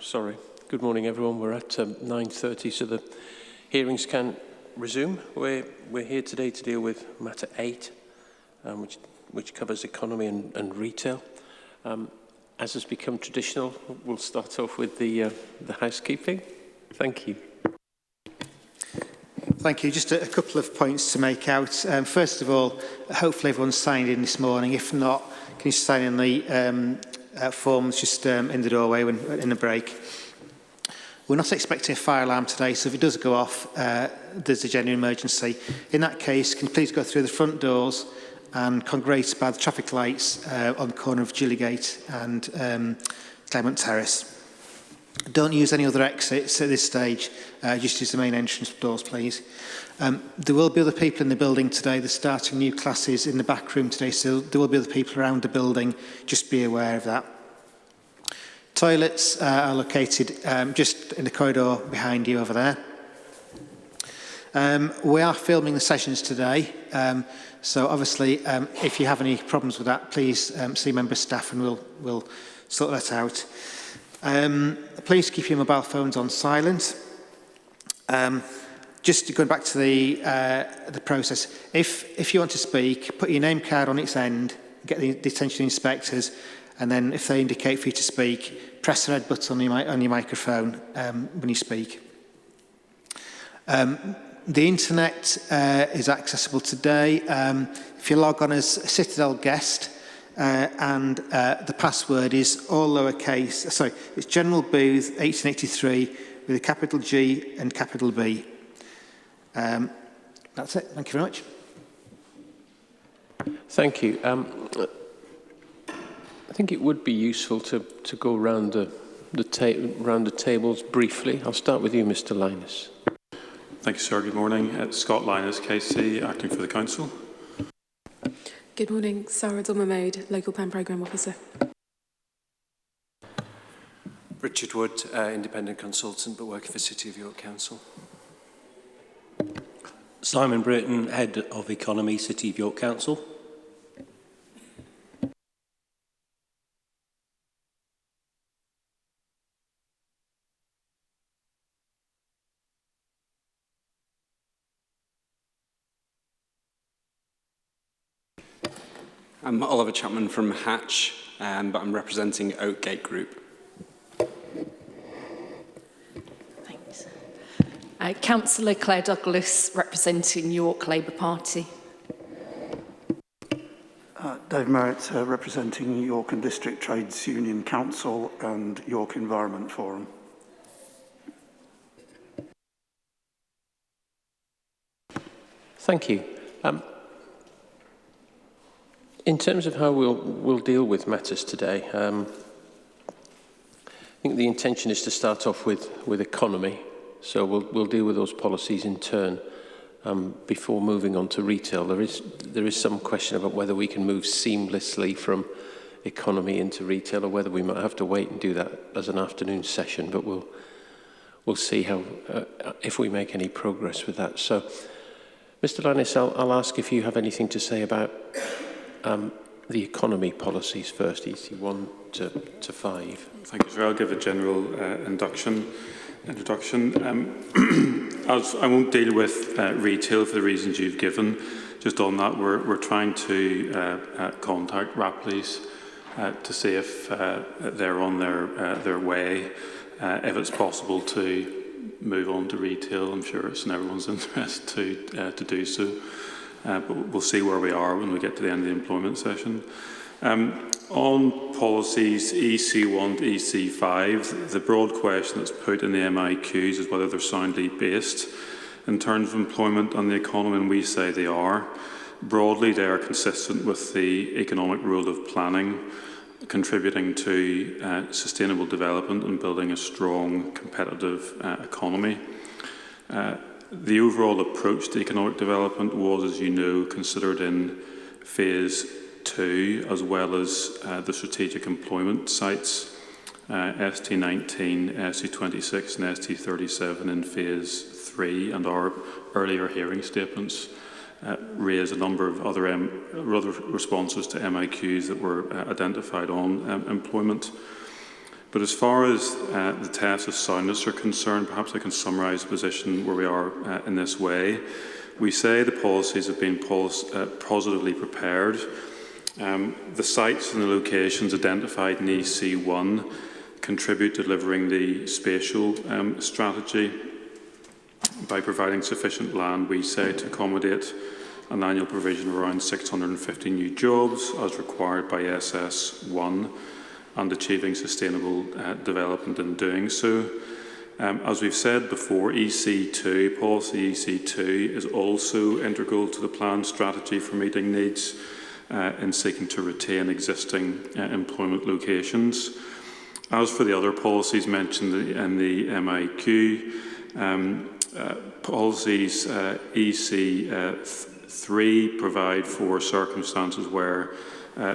Sorry. Good morning, everyone. We're at 9:30, so the hearings can resume. We're here today to deal with matter 8, which covers economy and retail. As has become traditional, we'll start off with the housekeeping. Thank you. Thank you. Just a couple of points to make out. First of all, hopefully everyone's signed in this morning. If not, can you sign in the forms just in the doorway in the break? We're not expecting a fire alarm today, so if it does go off, there's a genuine emergency. In that case, can you please go through the front doors and congregate by the traffic lights on the corner of Gillygate and Clement Terrace. Don't use any other exits at this stage, just use the main entrance doors, please. There will be other people in the building today. They're starting new classes in the back room today, so there will be other people around the building. Just be aware of that. Toilets are located just in the corridor behind you over there. We are filming the sessions today, so obviously if you have any problems with that, please see member staff and we'll sort that out. Please keep your mobile phones on silent. Just going back to the process, if you want to speak, put your name card on its end, get the attention inspectors, and then if they indicate for you to speak, press the red button on your microphone when you speak. The internet is accessible today. If you log on as a Citadel guest, and the password is all lowercase, sorry, it's General Booth 1883 with a capital G and capital B. That's it. Thank you very much. Thank you. I think it would be useful to go around the tables briefly. I'll start with you, Mr. Linus. Thank you, sir. Good morning. Scott Linus, KC, acting for the Council. Good morning. Sarah Dormer-Mode, Local Plan Programme Officer. Richard Wood, independent consultant but working for City of York Council. Simon Britton, Head of Economy, City of York Council. I'm Oliver Chapman from Hatch, but I'm representing Oakgate Group. Thanks. Councillor Claire Douglas, representing York Labour Party. Dave Merritt, representing York and District Trades Union Council and York Environment Forum. Thank you. In terms of how we'll deal with matters today, I think the intention is to start off with economy. So we'll deal with those policies in turn before moving on to retail. There is some question about whether we can move seamlessly from economy into retail, or whether we might have to wait and do that as an afternoon session. But we'll see how if we make any progress with that. So, Mr. Linus, I'll ask if you have anything to say about the economy policies first, EC 1 to 5. Thank you, sir. I'll give a general introduction. As I won't deal with retail for the reasons you've given. Just on that, we're trying to contact Rapley's to see if they're on their way, if it's possible to move on to retail. I'm sure it's in everyone's interest to do so. But we'll see where we are when we get to the end of the employment session. On policies EC1 to EC5, the broad question that's put in the MIQs is whether they're soundly based in terms of employment and the economy, and we say they are. Broadly, they are consistent with the economic rule of planning, contributing to sustainable development and building a strong, competitive economy. The overall approach to economic development was, as you know, considered in Phase 2, as well as the strategic employment sites, ST19, ST26 and ST37 in Phase 3, and our earlier hearing statements raised a number of other responses to MIQs that were identified on employment. But as far as the tests of soundness are concerned, perhaps I can summarise the position where we are in this way. We say the policies have been positively prepared. The sites and the locations identified in EC1 contribute to delivering the spatial strategy by providing sufficient land, we say, to accommodate an annual provision of around 650 new jobs as required by SS1 and achieving sustainable development in doing so. As we've said before, EC2, policy EC2 is also integral to the planned strategy for meeting needs in seeking to retain existing employment locations. As for the other policies mentioned in the MIQ, policies EC3 provide for circumstances where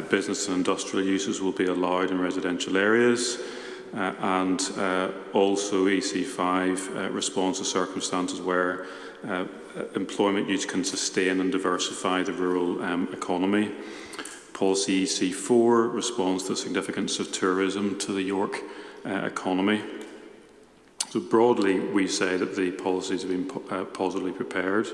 business and industrial uses will be allowed in residential areas, and also EC5 responds to circumstances where employment use can sustain and diversify the rural economy. Policy EC4 responds to the significance of tourism to the York economy. So broadly, we say that the policies have been positively prepared.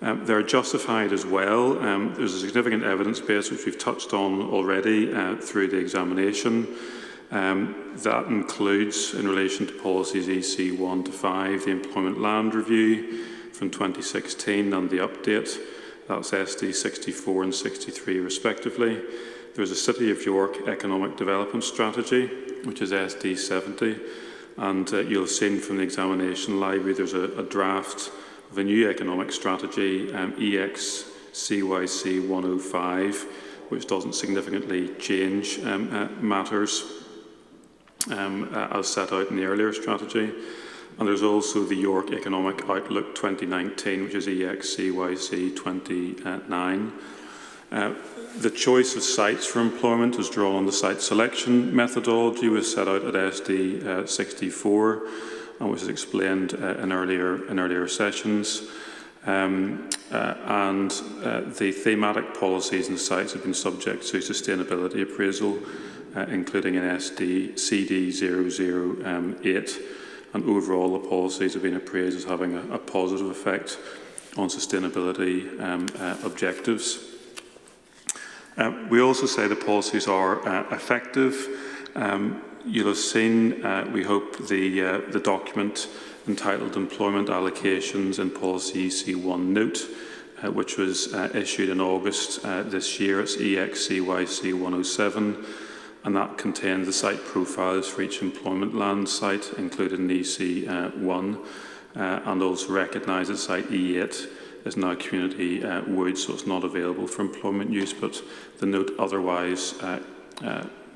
They're justified as well. There's a significant evidence base which we've touched on already through the examination. That includes, in relation to policies EC1 to 5, the Employment Land Review from 2016 and the update. That's SD 64 and 63 respectively. There's a City of York Economic Development Strategy, which is SD 70. And you'll have seen from the examination library there's a draft of a new economic strategy, EXCYC 105, which doesn't significantly change matters as set out in the earlier strategy. And there's also the York Economic Outlook 2019, which is EXCYC 29. The choice of sites for employment is drawn on the site selection methodology, was set out at SD 64, and which is explained in earlier sessions. The thematic policies and sites have been subject to sustainability appraisal, including in SD CD 008. And overall, the policies have been appraised as having a positive effect on sustainability objectives. We also say the policies are effective. You'll have seen, we hope, the document entitled Employment Allocations in Policy EC1 Note, which was issued in August this year. It's EXCYC 107, and that contains the site profiles for each employment land site included in EC1, and also recognises site E8 is now community wood, so it's not available for employment use, but the note otherwise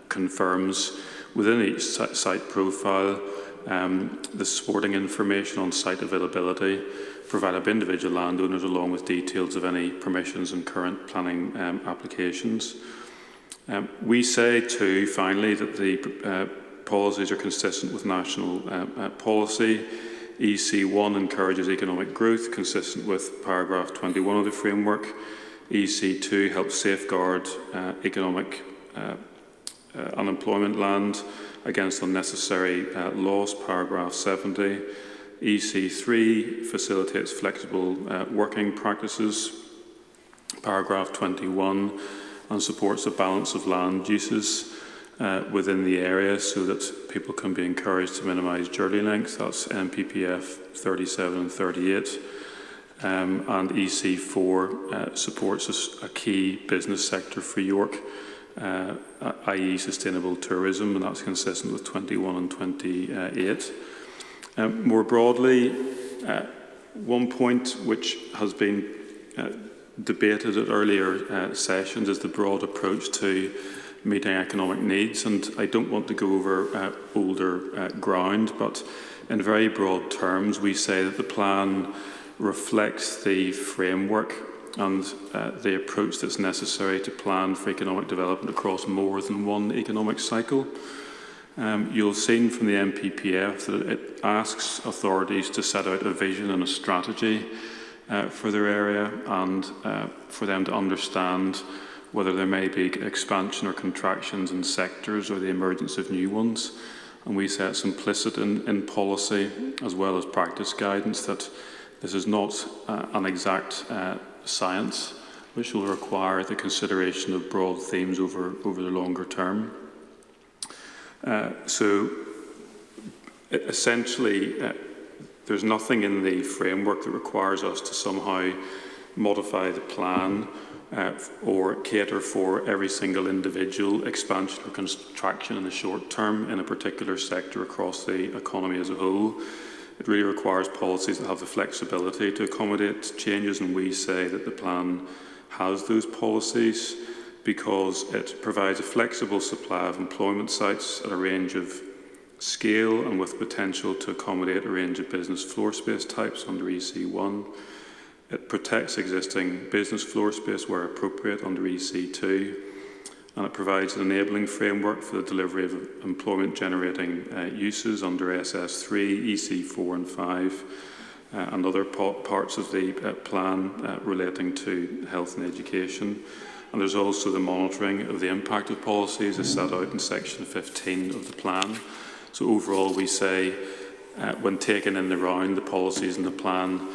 confirms within each site profile the supporting information on site availability provided by individual landowners along with details of any permissions and current planning applications. We say too, finally, that the policies are consistent with national policy. EC1 encourages economic growth consistent with paragraph 21 of the framework. EC2 helps safeguard economic unemployment land against unnecessary loss, paragraph 70. EC3 facilitates flexible working practices, paragraph 21, and supports a balance of land uses within the area so that people can be encouraged to minimise journey length. That's MPPF 37 and 38. And EC4 supports a key business sector for York, i.e. sustainable tourism, and that's consistent with 21 and 28. More broadly, one point which has been debated at earlier sessions is the broad approach to meeting economic needs, and I don't want to go over older ground, but in very broad terms we say that the plan reflects the framework and the approach that's necessary to plan for economic development across more than one economic cycle. You'll have seen from the MPPF that it asks authorities to set out a vision and a strategy for their area and for them to understand whether there may be expansion or contractions in sectors or the emergence of new ones. and we say it's implicit in policy as well as practice guidance that this is not an exact science, which will require the consideration of broad themes over the longer term. So essentially, there's nothing in the framework that requires us to somehow modify the plan or cater for every single individual expansion or contraction in the short term in a particular sector across the economy as a whole. It really requires policies that have the flexibility to accommodate changes, and we say that the plan has those policies because it provides a flexible supply of employment sites at a range of scale and with potential to accommodate a range of business floor space types under EC1. It protects existing business floor space where appropriate under EC2, and it provides an enabling framework for the delivery of employment-generating uses under SS3, EC4 and 5, and other parts of the plan relating to health and education. And there's also the monitoring of the impact of policies as set out in section 15 of the plan. So overall, we say, when taken in the round, the policies in the plan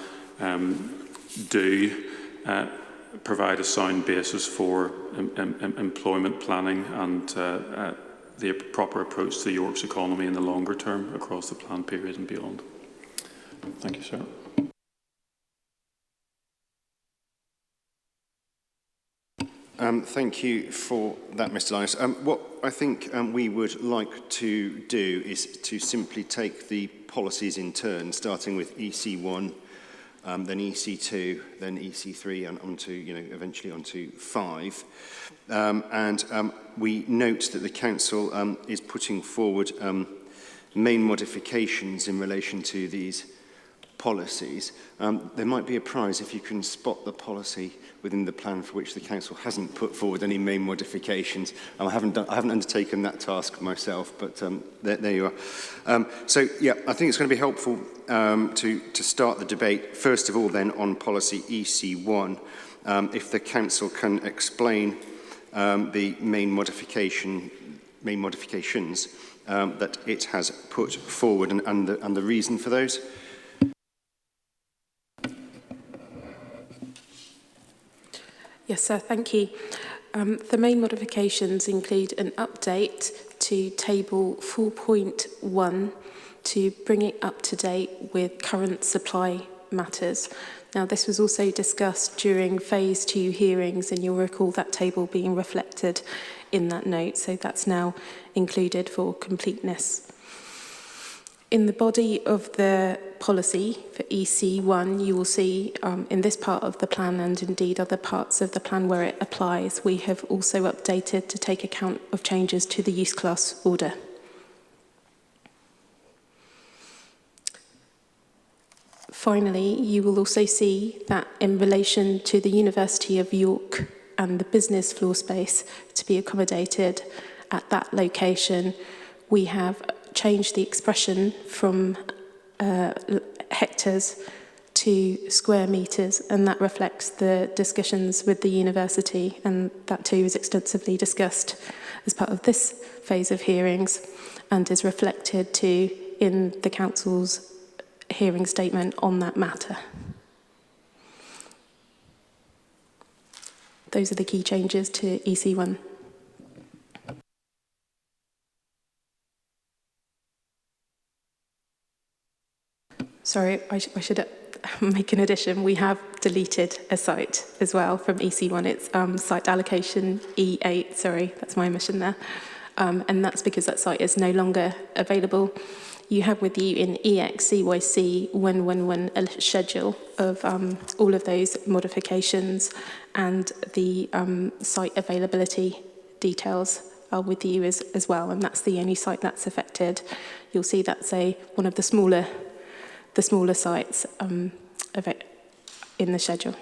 do provide a sound basis for employment planning and the proper approach to York's economy in the longer term across the plan period and beyond. Thank you, sir. Thank you for that, Mr. Lyons. What I think we would like to do is to simply take the policies in turn, starting with EC1, then EC2, then EC3, and onto, eventually onto 5. We note that the Council is putting forward main modifications in relation to these policies. There might be a prize if you can spot the policy within the plan for which the Council hasn't put forward any main modifications. I haven't undertaken that task myself, but there you are. So, yeah, I think it's going to be helpful to start the debate, first of all, then, on policy EC1, if the Council can explain the main modifications that it has put forward and the reason for those. Yes, sir, thank you. The main modifications include an update to table 4.1 to bring it up to date with current supply matters. Now, this was also discussed during phase 2 hearings, and you'll recall that table being reflected in that note, so that's now included for completeness. In the body of the policy for EC1, you will see in this part of the plan and indeed other parts of the plan where it applies, we have also updated to take account of changes to the use class order. Finally, you will also see that in relation to the University of York and the business floor space to be accommodated at that location, we have changed the expression from hectares to square metres, and that reflects the discussions with the university, and that too is extensively discussed as part of this phase of hearings and is reflected too in the Council's hearing statement on that matter. Those are the key changes to EC1. Sorry, I should make an addition. We have deleted a site as well from EC1. It's site allocation E8. Sorry, that's my omission there. And that's because that site is no longer available. You have with you in EXCYC when a schedule of all of those modifications, and the site availability details are with you as well, and that's the only site that's affected. You'll see that's one of the smaller sites of it in the schedule.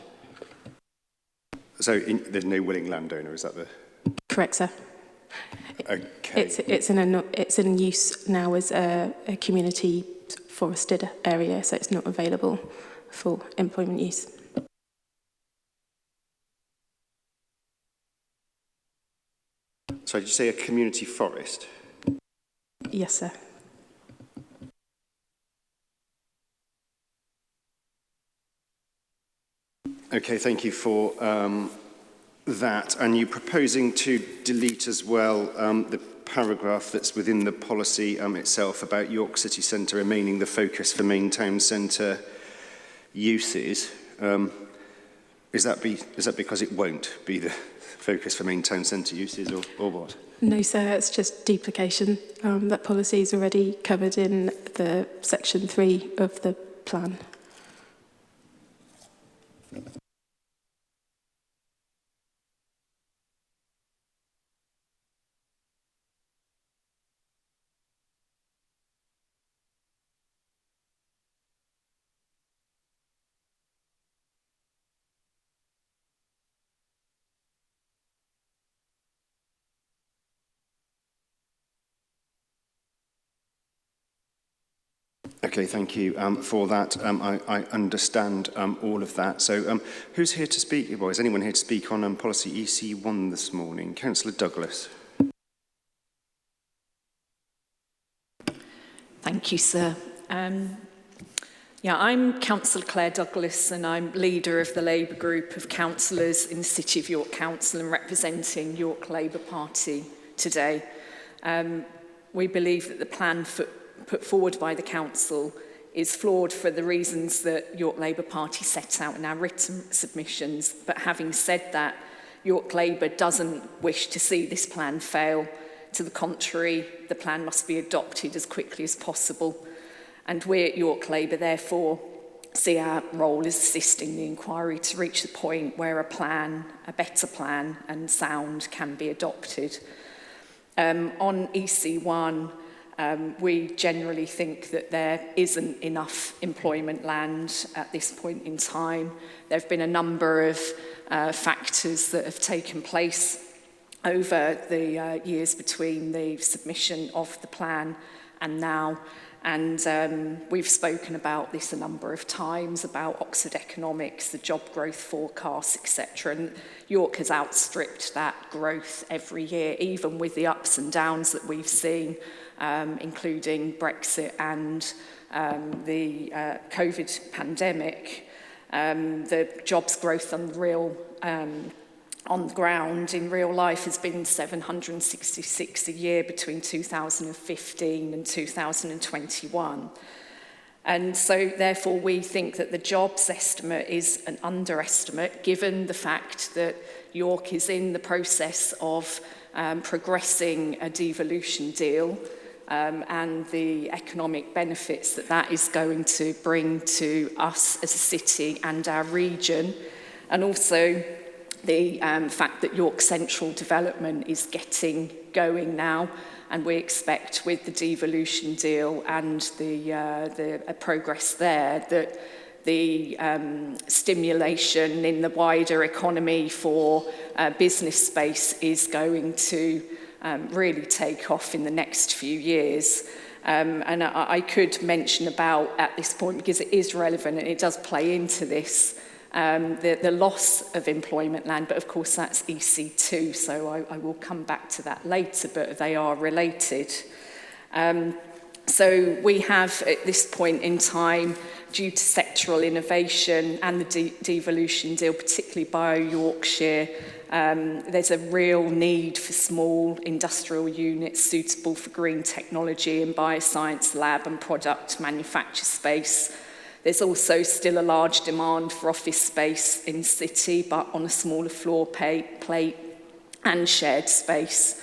So there's no willing landowner, is that the... Correct, sir. Okay. It's in use now as a community forested area, so it's not available for employment use. So did you say a community forest? Yes, sir. Okay, thank you for that. And you're proposing to delete as well the paragraph that's within the policy itself about York City Centre remaining the focus for main town centre uses. Is that because it won't be the focus for main town centre uses, or what? No, sir, it's just duplication. That policy is already covered in the section 3 of the plan. Okay, thank you for that. I understand all of that. So who's here to speak? Well, is anyone here to speak on policy EC1 this morning? Councillor Douglas. Thank you, sir. I'm Councillor Claire Douglas, and I'm leader of the Labour group of councillors in the City of York Council and representing York Labour Party today. We believe that the plan put forward by the council is flawed for the reasons that York Labour Party set out in our written submissions. But having said that, York Labour doesn't wish to see this plan fail. To the contrary, the plan must be adopted as quickly as possible. And we at York Labour, therefore, see our role as assisting the inquiry to reach the point where a better plan and sound can be adopted. On EC1, we generally think that there isn't enough employment land at this point in time. There have been a number of factors that have taken place over the years between the submission of the plan and now. And we've spoken about this a number of times, about Oxford Economics, the job growth forecasts, etc. And York has outstripped that growth every year, even with the ups and downs that we've seen, including Brexit and the COVID pandemic. The jobs growth on the ground in real life has been 766 a year between 2015 and 2021. And so therefore we think that the jobs estimate is an underestimate, given the fact that York is in the process of progressing a devolution deal and the economic benefits that that is going to bring to us as a city and our region, and also the fact that York Central development is getting going now, and we expect with the devolution deal and the progress there that the stimulation in the wider economy for business space is going to really take off in the next few years. And I could mention about, at this point, because it is relevant and it does play into this, the loss of employment land, but of course that's EC2, so I will come back to that later, but they are related. So we have, at this point in time, due to sectoral innovation and the devolution deal, particularly Bio-Yorkshire, there's a real need for small industrial units suitable for green technology and bioscience lab and product manufacture space. There's also still a large demand for office space in the city, but on a smaller floor plate and shared space.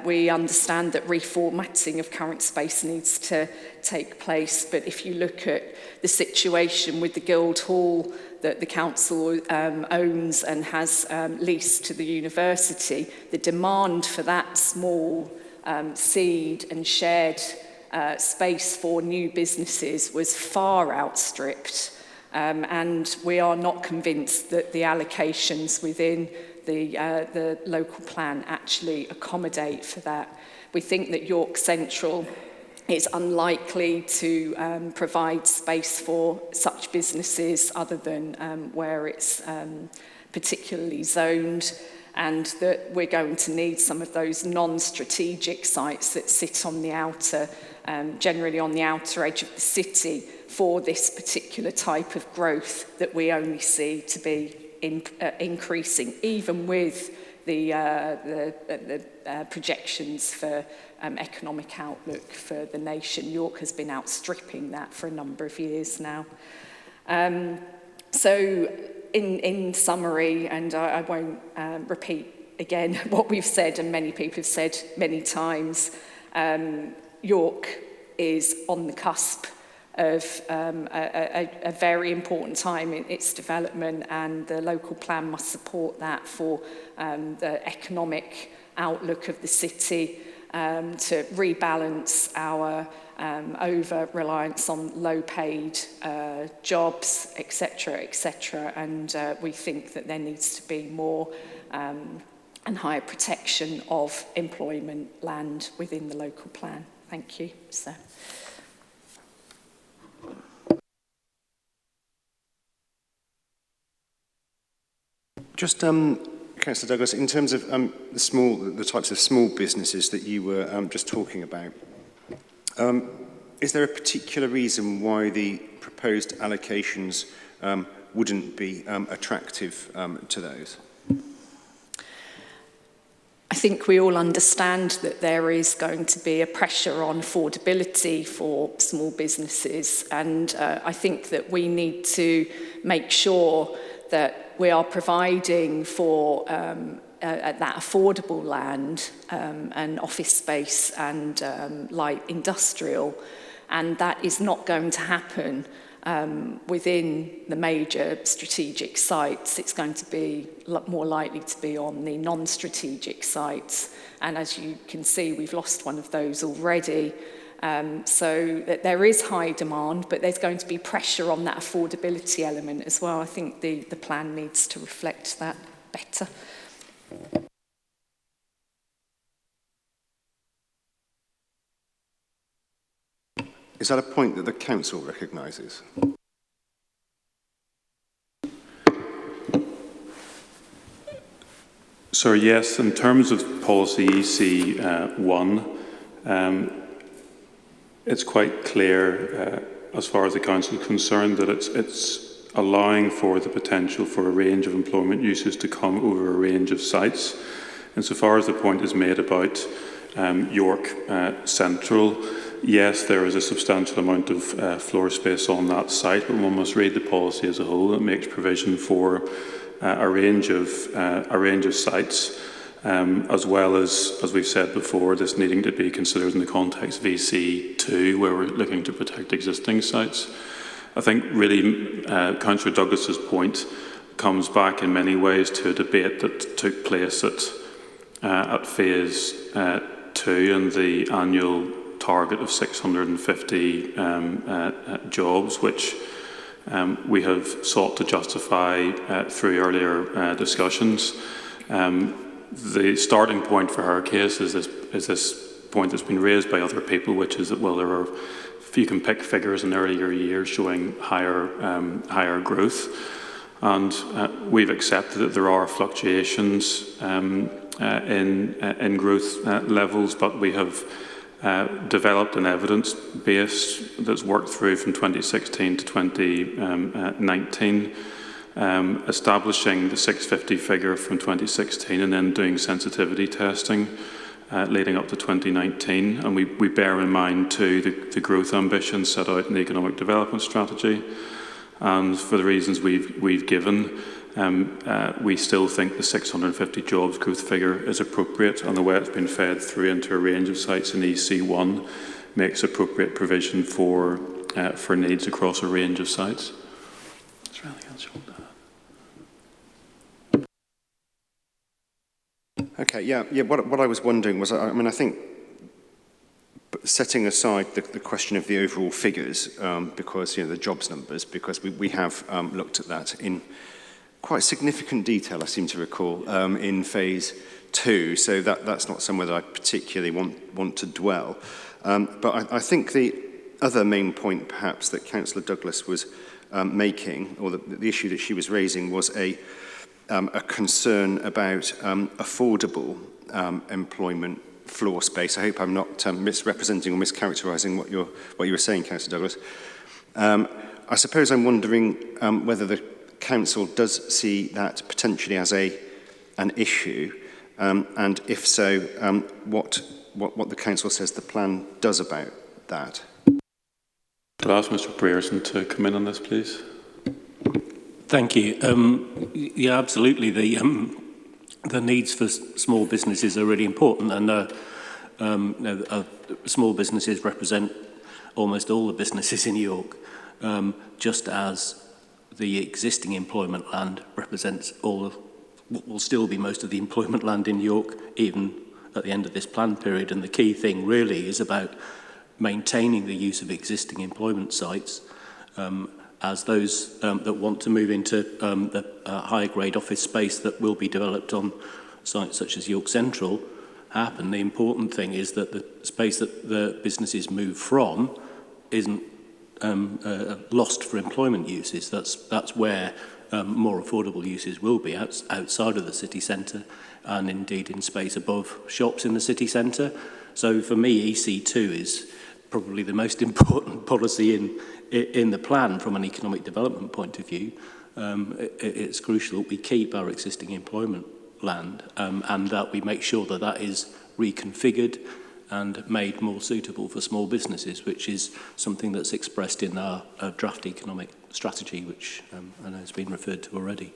We understand that reformatting of current space needs to take place, but if you look at the situation with the Guildhall that the council owns and has leased to the university, the demand for that small seed and shared space for new businesses was far outstripped, and we are not convinced that the allocations within the local plan actually accommodate for that. We think that York Central is unlikely to provide space for such businesses other than where it's particularly zoned, and that we're going to need some of those non-strategic sites that sit on the outer generally on the outer edge of the city, for this particular type of growth that we only see to be increasing, even with the projections for economic outlook for the nation. York has been outstripping that for a number of years now. So in summary, and I won't repeat again what we've said and many people have said many times, York is on the cusp of a very important time in its development, and the local plan must support that for the economic outlook of the city, to rebalance our over-reliance on low-paid jobs, etc., and we think that there needs to be more and higher protection of employment land within the local plan. Thank you. So. Just, Councillor Douglas, in terms of the types of small businesses that you were just talking about, is there a particular reason why the proposed allocations wouldn't be attractive to those? I think we all understand that there is going to be a pressure on affordability for small businesses, and I think that we need to make sure that we are providing for that affordable land and office space and light industrial, and that is not going to happen within the major strategic sites. It's going to be more likely to be on the non-strategic sites, and as you can see, we've lost one of those already. So that there is high demand, but there's going to be pressure on that affordability element as well. I think the plan needs to reflect that better. Is that a point that the council recognises? So yes, in terms of policy EC1, it's quite clear as far as the council is concerned that it's allowing for the potential for a range of employment uses to come over a range of sites. Insofar as the point is made about York Central, yes, there is a substantial amount of floor space on that site, but one must read the policy as a whole. It makes provision for a range of sites, as well as we've said before, this needing to be considered in the context of VC2, where we're looking to protect existing sites. I think really Councillor Douglas's point comes back in many ways to a debate that took place at phase 2 and the annual target of 650 jobs, which we have sought to justify through earlier discussions. The starting point for her case is this point that's been raised by other people, which is that, well, you can pick figures in earlier years showing higher growth, and we've accepted that there are fluctuations in growth levels, but we have developed an evidence base that's worked through from 2016 to 2019, establishing the 650 figure from 2016 and then doing sensitivity testing leading up to 2019. And we bear in mind too the growth ambitions set out in the economic development strategy. And for the reasons we've given, we still think the 650 jobs growth figure is appropriate, and the way it's been fed through into a range of sites in EC1 makes appropriate provision for needs across a range of sites. Is there anything else you want to add? Okay, yeah. What I was wondering was, I mean, I think setting aside the question of the overall figures, because the jobs numbers, because we have looked at that in quite significant detail, I seem to recall, in phase 2. So that's not somewhere that I particularly want to dwell. But I think the other main point, perhaps, that Councillor Douglas was making, or the issue that she was raising, was a concern about affordable employment floor space. I hope I'm not misrepresenting or mischaracterising what you were saying, Councillor Douglas. I suppose I'm wondering whether the Council does see that potentially as an issue, and if so, what the Council says the plan does about that. Could I ask Mr Brierson to come in on this, please? Thank you. Yeah, absolutely. The needs for small businesses are really important, and small businesses represent almost all the businesses in York, just as the existing employment land represents all of what will still be most of the employment land in York, even at the end of this plan period. And the key thing really is about maintaining the use of existing employment sites as those that want to move into the higher grade office space that will be developed on sites such as York Central happen. The important thing is that the space that the businesses move from isn't lost for employment uses. That's where more affordable uses will be outside of the city centre, and indeed in space above shops in the city centre. So for me, EC2 is probably the most important policy in the plan from an economic development point of view. It's crucial that we keep our existing employment land and that we make sure that that is reconfigured and made more suitable for small businesses, which is something that's expressed in our draft economic strategy, which I know has been referred to already.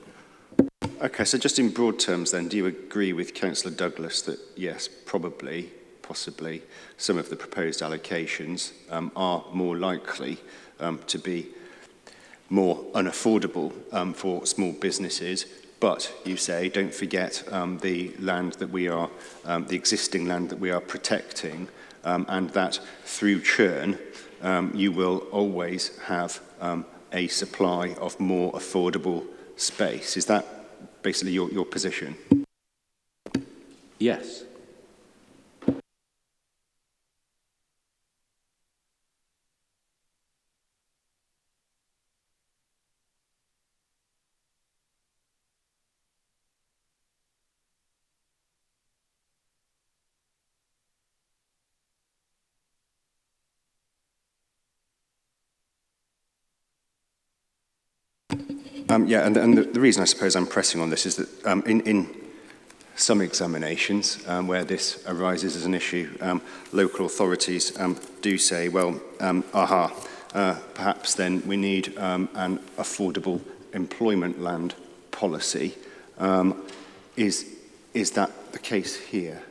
Okay, so just in broad terms then, do you agree with Councillor Douglas that yes, probably, possibly, some of the proposed allocations are more likely to be more unaffordable for small businesses, but you say, don't forget the land that we are, the existing land that we are protecting, and that through churn, you will always have a supply of more affordable space. Is that basically your position? Yes. Yeah, and the reason I suppose I'm pressing on this is that in some examinations where this arises as an issue, local authorities do say, well, perhaps then we need an affordable employment land policy. Is that the case here?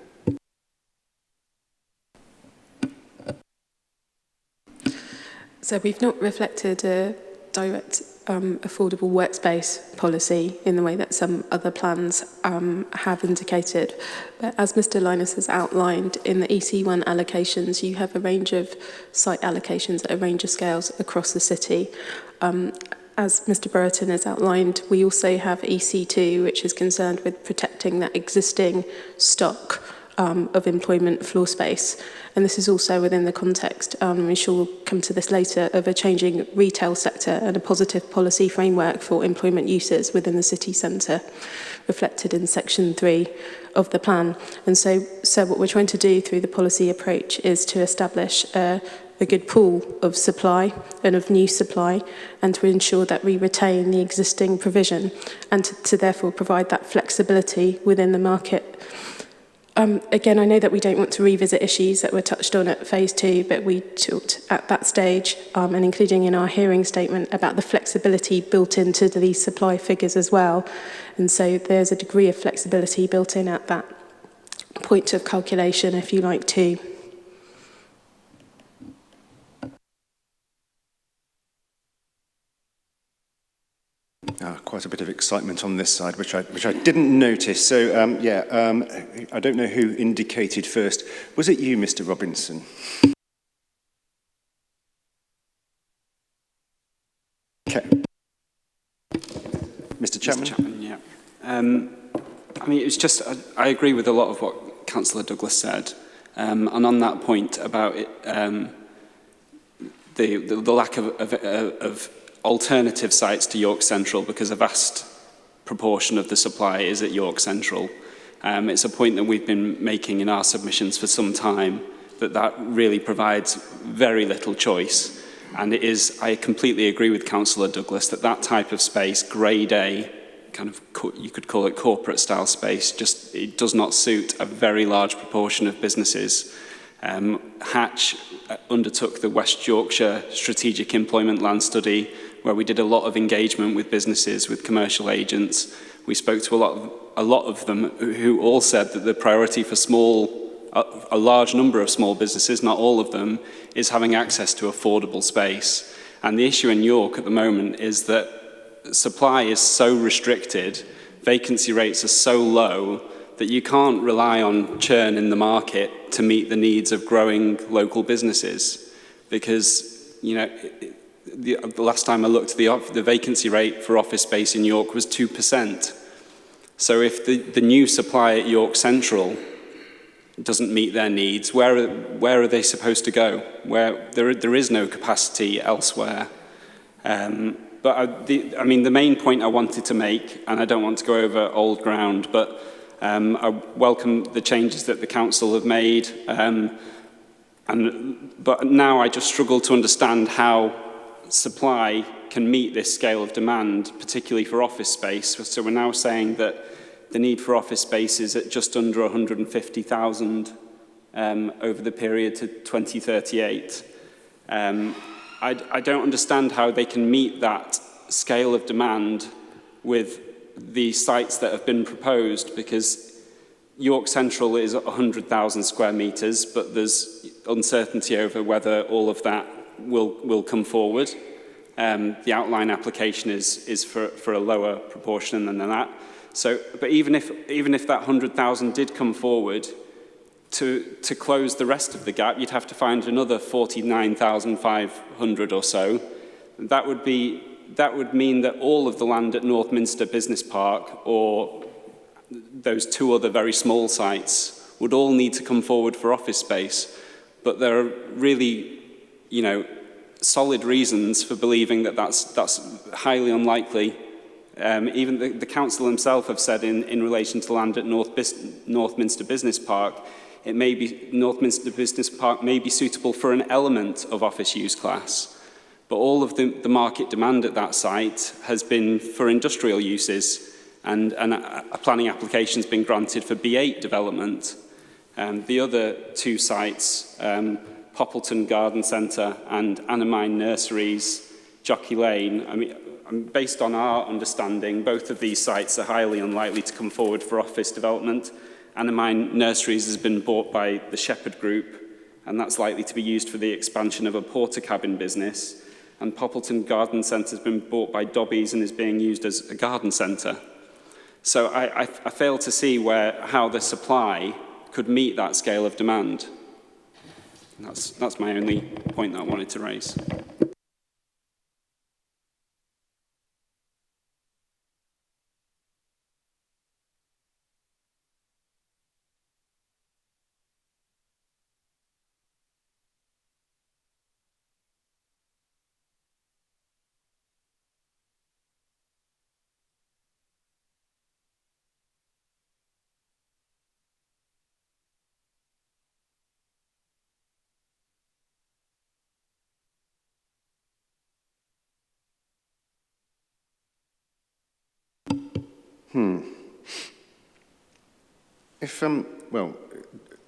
So we've not reflected a direct affordable workspace policy in the way that some other plans have indicated. But as Mr Linus has outlined, in the EC1 allocations, you have a range of site allocations at a range of scales across the city. As Mr Brereton has outlined, we also have EC2, which is concerned with protecting that existing stock of employment floor space. And this is also within the context, I'm sure we'll come to this later, of a changing retail sector and a positive policy framework for employment uses within the city centre, reflected in section 3 of the plan. And so what we're trying to do through the policy approach is to establish a good pool of supply and of new supply, and to ensure that we retain the existing provision, and to therefore provide that flexibility within the market. Again, I know that we don't want to revisit issues that were touched on at phase 2, but we talked at that stage, and including in our hearing statement, about the flexibility built into these supply figures as well. And so there's a degree of flexibility built in at that point of calculation, if you like, too. Quite a bit of excitement on this side, which I didn't notice. So, I don't know who indicated first. Was it you, Mr Robinson? Okay. Mr Chapman? Mr. Chapman, yeah. I mean, it's just, I agree with a lot of what Councillor Douglas said. And on that point about it, the lack of alternative sites to York Central, because a vast proportion of the supply is at York Central. It's a point that we've been making in our submissions for some time, that really provides very little choice. And it is, I completely agree with Councillor Douglas, that type of space, Grade A, kind of, you could call it corporate style space, just, it does not suit a very large proportion of businesses. Hatch undertook the West Yorkshire Strategic Employment Land Study, where we did a lot of engagement with businesses, with commercial agents. We spoke to a lot of them who all said that the priority for a large number of small businesses, not all of them, is having access to affordable space. And the issue in York at the moment is that supply is so restricted, vacancy rates are so low, that you can't rely on churn in the market to meet the needs of growing local businesses. Because, you know, the last time I looked, the vacancy rate for office space in York was 2%. So if the new supply at York Central doesn't meet their needs, where are they supposed to go? Where there is no capacity elsewhere. But I mean, the main point I wanted to make, and I don't want to go over old ground, but I welcome the changes that the council have made, but now I just struggle to understand how supply can meet this scale of demand, particularly for office space. So we're now saying that the need for office space is at just under 150,000 over the period to 2038. I don't understand how they can meet that scale of demand with the sites that have been proposed, because York Central is 100,000 square metres, but there's uncertainty over whether all of that will come forward. The outline application is for a lower proportion than that. So, but even if that 100,000 did come forward, to close the rest of the gap, you'd have to find another 49,500 or so. That would mean that all of the land at Northminster Business Park, or those two other very small sites, would all need to come forward for office space. But there are really, you know, solid reasons for believing that that's highly unlikely. Even the council themselves have said in relation to land at Northminster Business Park, Northminster Business Park may be suitable for an element of office use class. But all of the market demand at that site has been for industrial uses, and a planning application has been granted for B8 development. The other two sites, Poppleton Garden Centre and Annamine Nurseries, Jockey Lane, I mean, based on our understanding, both of these sites are highly unlikely to come forward for office development. Annamine Nurseries has been bought by the Shepherd Group, and that's likely to be used for the expansion of a porter cabin business. And Poppleton Garden Centre has been bought by Dobbies and is being used as a garden centre. So I fail to see how the supply could meet that scale of demand. And that's my only point that I wanted to raise.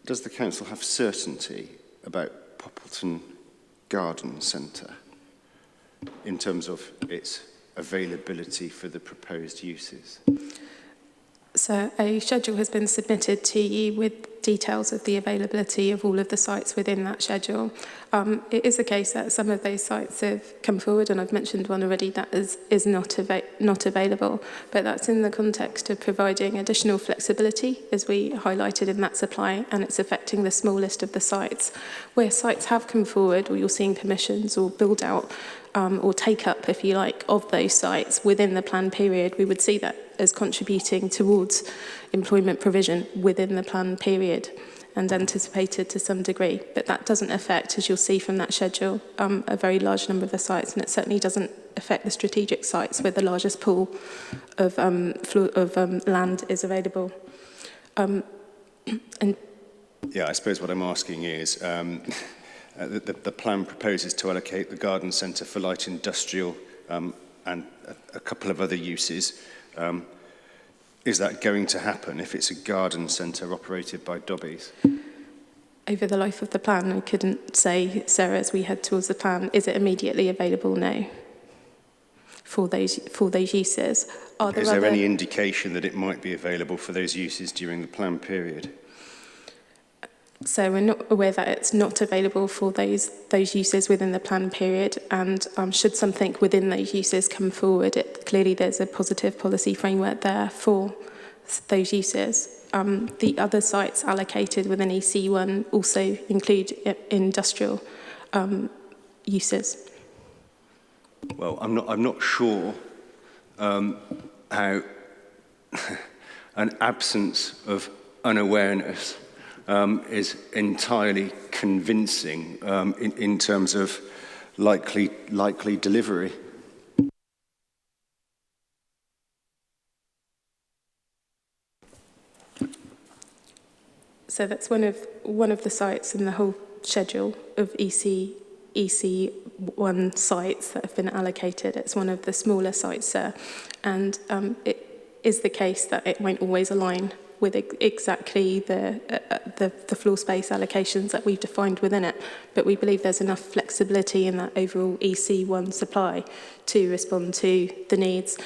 Does the council have certainty about Poppleton Garden Centre in terms of its availability for the proposed uses? So a schedule has been submitted to you with details of the availability of all of the sites within that schedule. It is the case that some of those sites have come forward, and I've mentioned one already that is not available, but that's in the context of providing additional flexibility, as we highlighted in that supply, and it's affecting the smallest of the sites. Where sites have come forward, or you're seeing permissions or build out or take up, if you like, of those sites within the plan period, we would see that as contributing towards employment provision within the plan period and anticipated to some degree. But that doesn't affect, as you'll see from that schedule, a very large number of the sites, and it certainly doesn't affect the strategic sites where the largest pool of land is available. And Yeah, I suppose what I'm asking is, the plan proposes to allocate the garden centre for light industrial and a couple of other uses. Is that going to happen if it's a garden centre operated by Dobbies? over the life of the plan, I couldn't say, Sarah, as we head towards the plan, is it immediately available? No. For those uses. Is there any indication that it might be available for those uses during the plan period? So we're not aware that it's not available for those uses within the plan period, and should something within those uses come forward, clearly there's a positive policy framework there for those uses. The other sites allocated within EC1 also include industrial uses. Well, I'm not sure how an absence of unawareness is entirely convincing in terms of likely delivery. So that's one of the sites in the whole schedule of EC1 sites that have been allocated. It's one of the smaller sites there, and it is the case that it won't always align with exactly the floor space allocations that we've defined within it. But we believe there's enough flexibility in that overall EC1 supply to respond to the needs.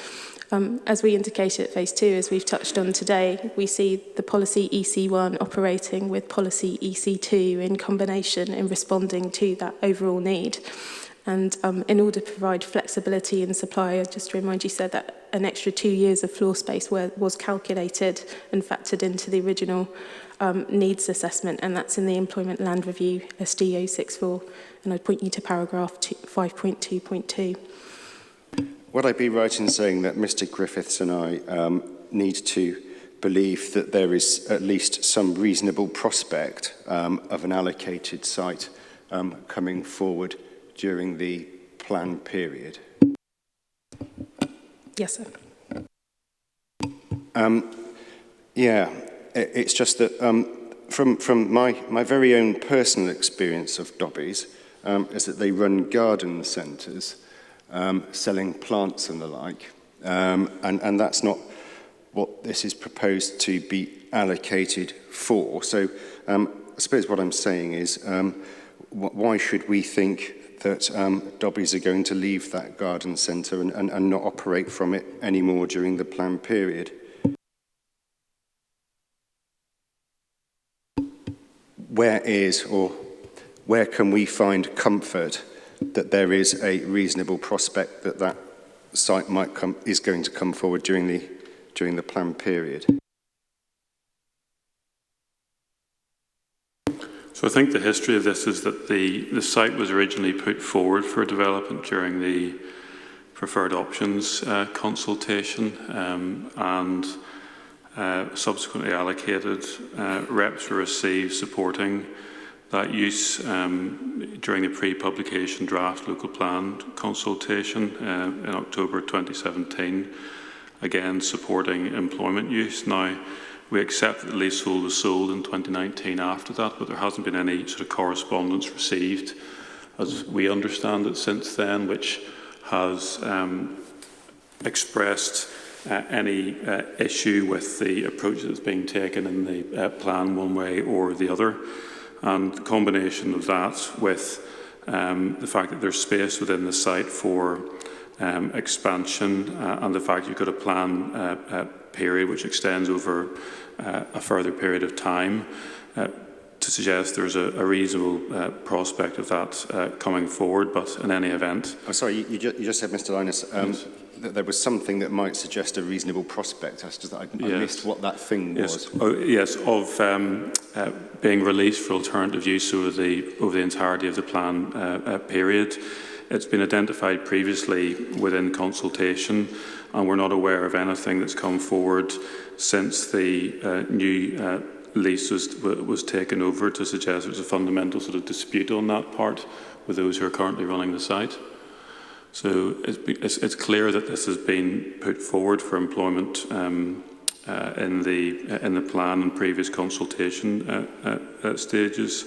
As we indicated at phase 2, as we've touched on today, we see the policy EC1 operating with policy EC2 in combination in responding to that overall need. And in order to provide flexibility in supply, just to remind you, said that an extra 2 years of floor space was calculated and factored into the original needs assessment, and that's in the Employment Land Review, SD 064. And I'd point you to paragraph 5.2.2. Would I be right in saying that Mr. Griffiths and I need to believe that there is at least some reasonable prospect of an allocated site coming forward during the plan period? Yes, sir. Yeah, it's just that from my very own personal experience of Dobbies is that they run garden centres selling plants and the like, and that's not what this is proposed to be allocated for. So I suppose what I'm saying is why should we think that Dobbies are going to leave that garden centre and not operate from it anymore during the plan period? Where can we find comfort that there is a reasonable prospect that that site is going to come forward during the plan period? So I think the history of this is that the site was originally put forward for development during the preferred options consultation and subsequently allocated. Reps were received supporting that use during the pre-publication draft local plan consultation in October 2017, again supporting employment use. Now, we accept that the leasehold was sold in 2019 after that, but there hasn't been any sort of correspondence received, as we understand it, since then, which has expressed any issue with the approach that's being taken in the plan one way or the other. And the combination of that with the fact that there's space within the site for expansion and the fact you've got a plan period which extends over a further period of time to suggest there's a reasonable prospect of that coming forward. But in any event... Oh, sorry, you just said, Mr. Linus, yes, that there was something that might suggest a reasonable prospect. I missed what that thing was. Yes, of being released for alternative use over the entirety of the plan period. It's been identified previously within consultation, and we're not aware of anything that's come forward since the new lease was taken over to suggest there's a fundamental sort of dispute on that part with those who are currently running the site. So it's clear that this has been put forward for employment in the plan and previous consultation stages,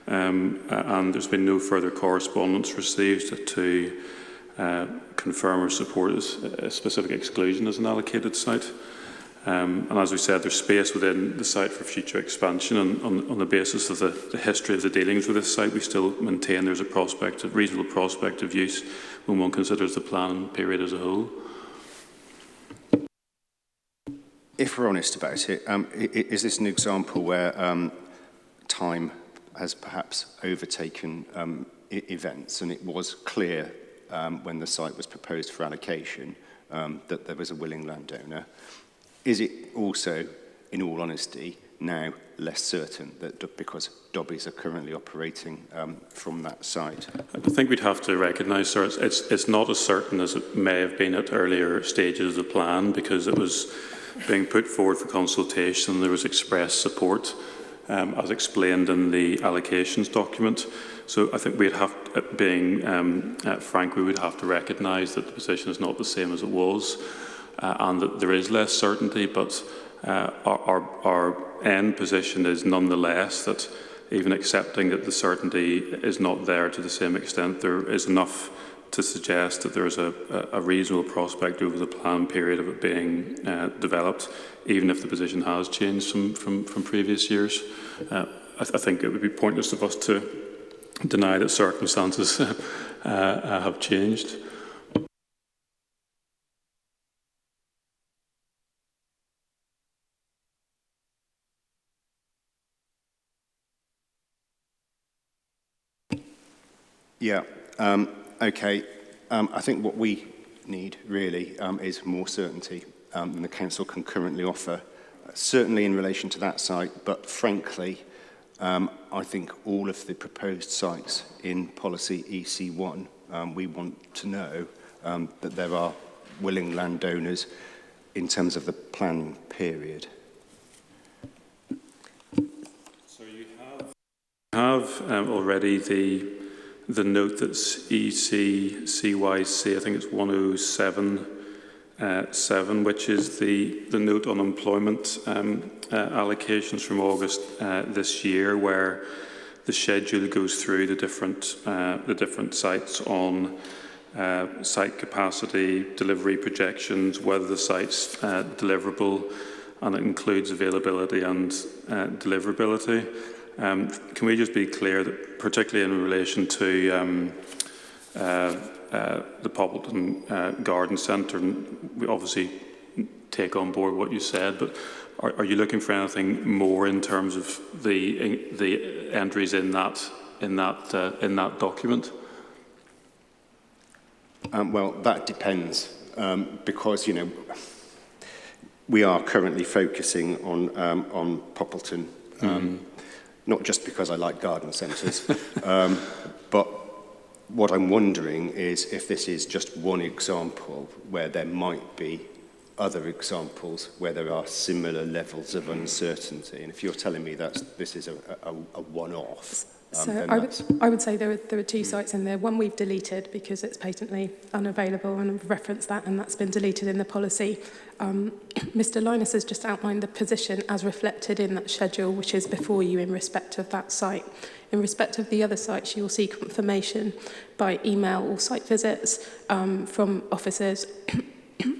and there's been no further correspondence received to confirm or support a specific exclusion as an allocated site. And as we said, there's space within the site for future expansion, and on the basis of the history of the dealings with this site, we still maintain there's a reasonable prospect of use when one considers the plan period as a whole. If we're honest about it, is this an example where time has perhaps overtaken events, and it was clear when the site was proposed for allocation that there was a willing landowner? Is it also, in all honesty, now less certain that because Dobbies are currently operating from that site? I think we'd have to recognise, sir, it's not as certain as it may have been at earlier stages of the plan, because it was being put forward for consultation. There was express support, as explained in the allocations document. So I think we'd have, being frank, we would have to recognise that the position is not the same as it was, and that there is less certainty, but our end position is nonetheless that even accepting that the certainty is not there to the same extent, there is enough to suggest that there is a reasonable prospect over the plan period of it being developed, even if the position has changed from previous years. I think it would be pointless of us to deny that circumstances have changed. Yeah, okay. I think what we need really is more certainty than the council can currently offer, certainly in relation to that site, but frankly, I think all of the proposed sites in policy EC1, we want to know that there are willing landowners in terms of the planning period. So you have already the note that's ECCYC, I think it's 107.7, which is the note on employment allocations from August this year, where the schedule goes through the different sites on site capacity, delivery projections, whether the site's deliverable, and it includes availability and deliverability. Can we just be clear that, particularly in relation to the Poppleton Garden Centre, and we obviously take on board what you said, but are you looking for anything more in terms of the entries in that document? Well, that depends, because we are currently focusing on Poppleton. Not just because I like garden centres, but what I'm wondering is if this is just one example where there might be other examples where there are similar levels of uncertainty. And if you're telling me that this is a one-off, so I would say there are two sites in there. One we've deleted because it's patently unavailable, and I've referenced that, and that's been deleted in the policy. Mr. Linus has just outlined the position as reflected in that schedule, which is before you in respect of that site. In respect of the other sites, you will see confirmation by email or site visits from officers,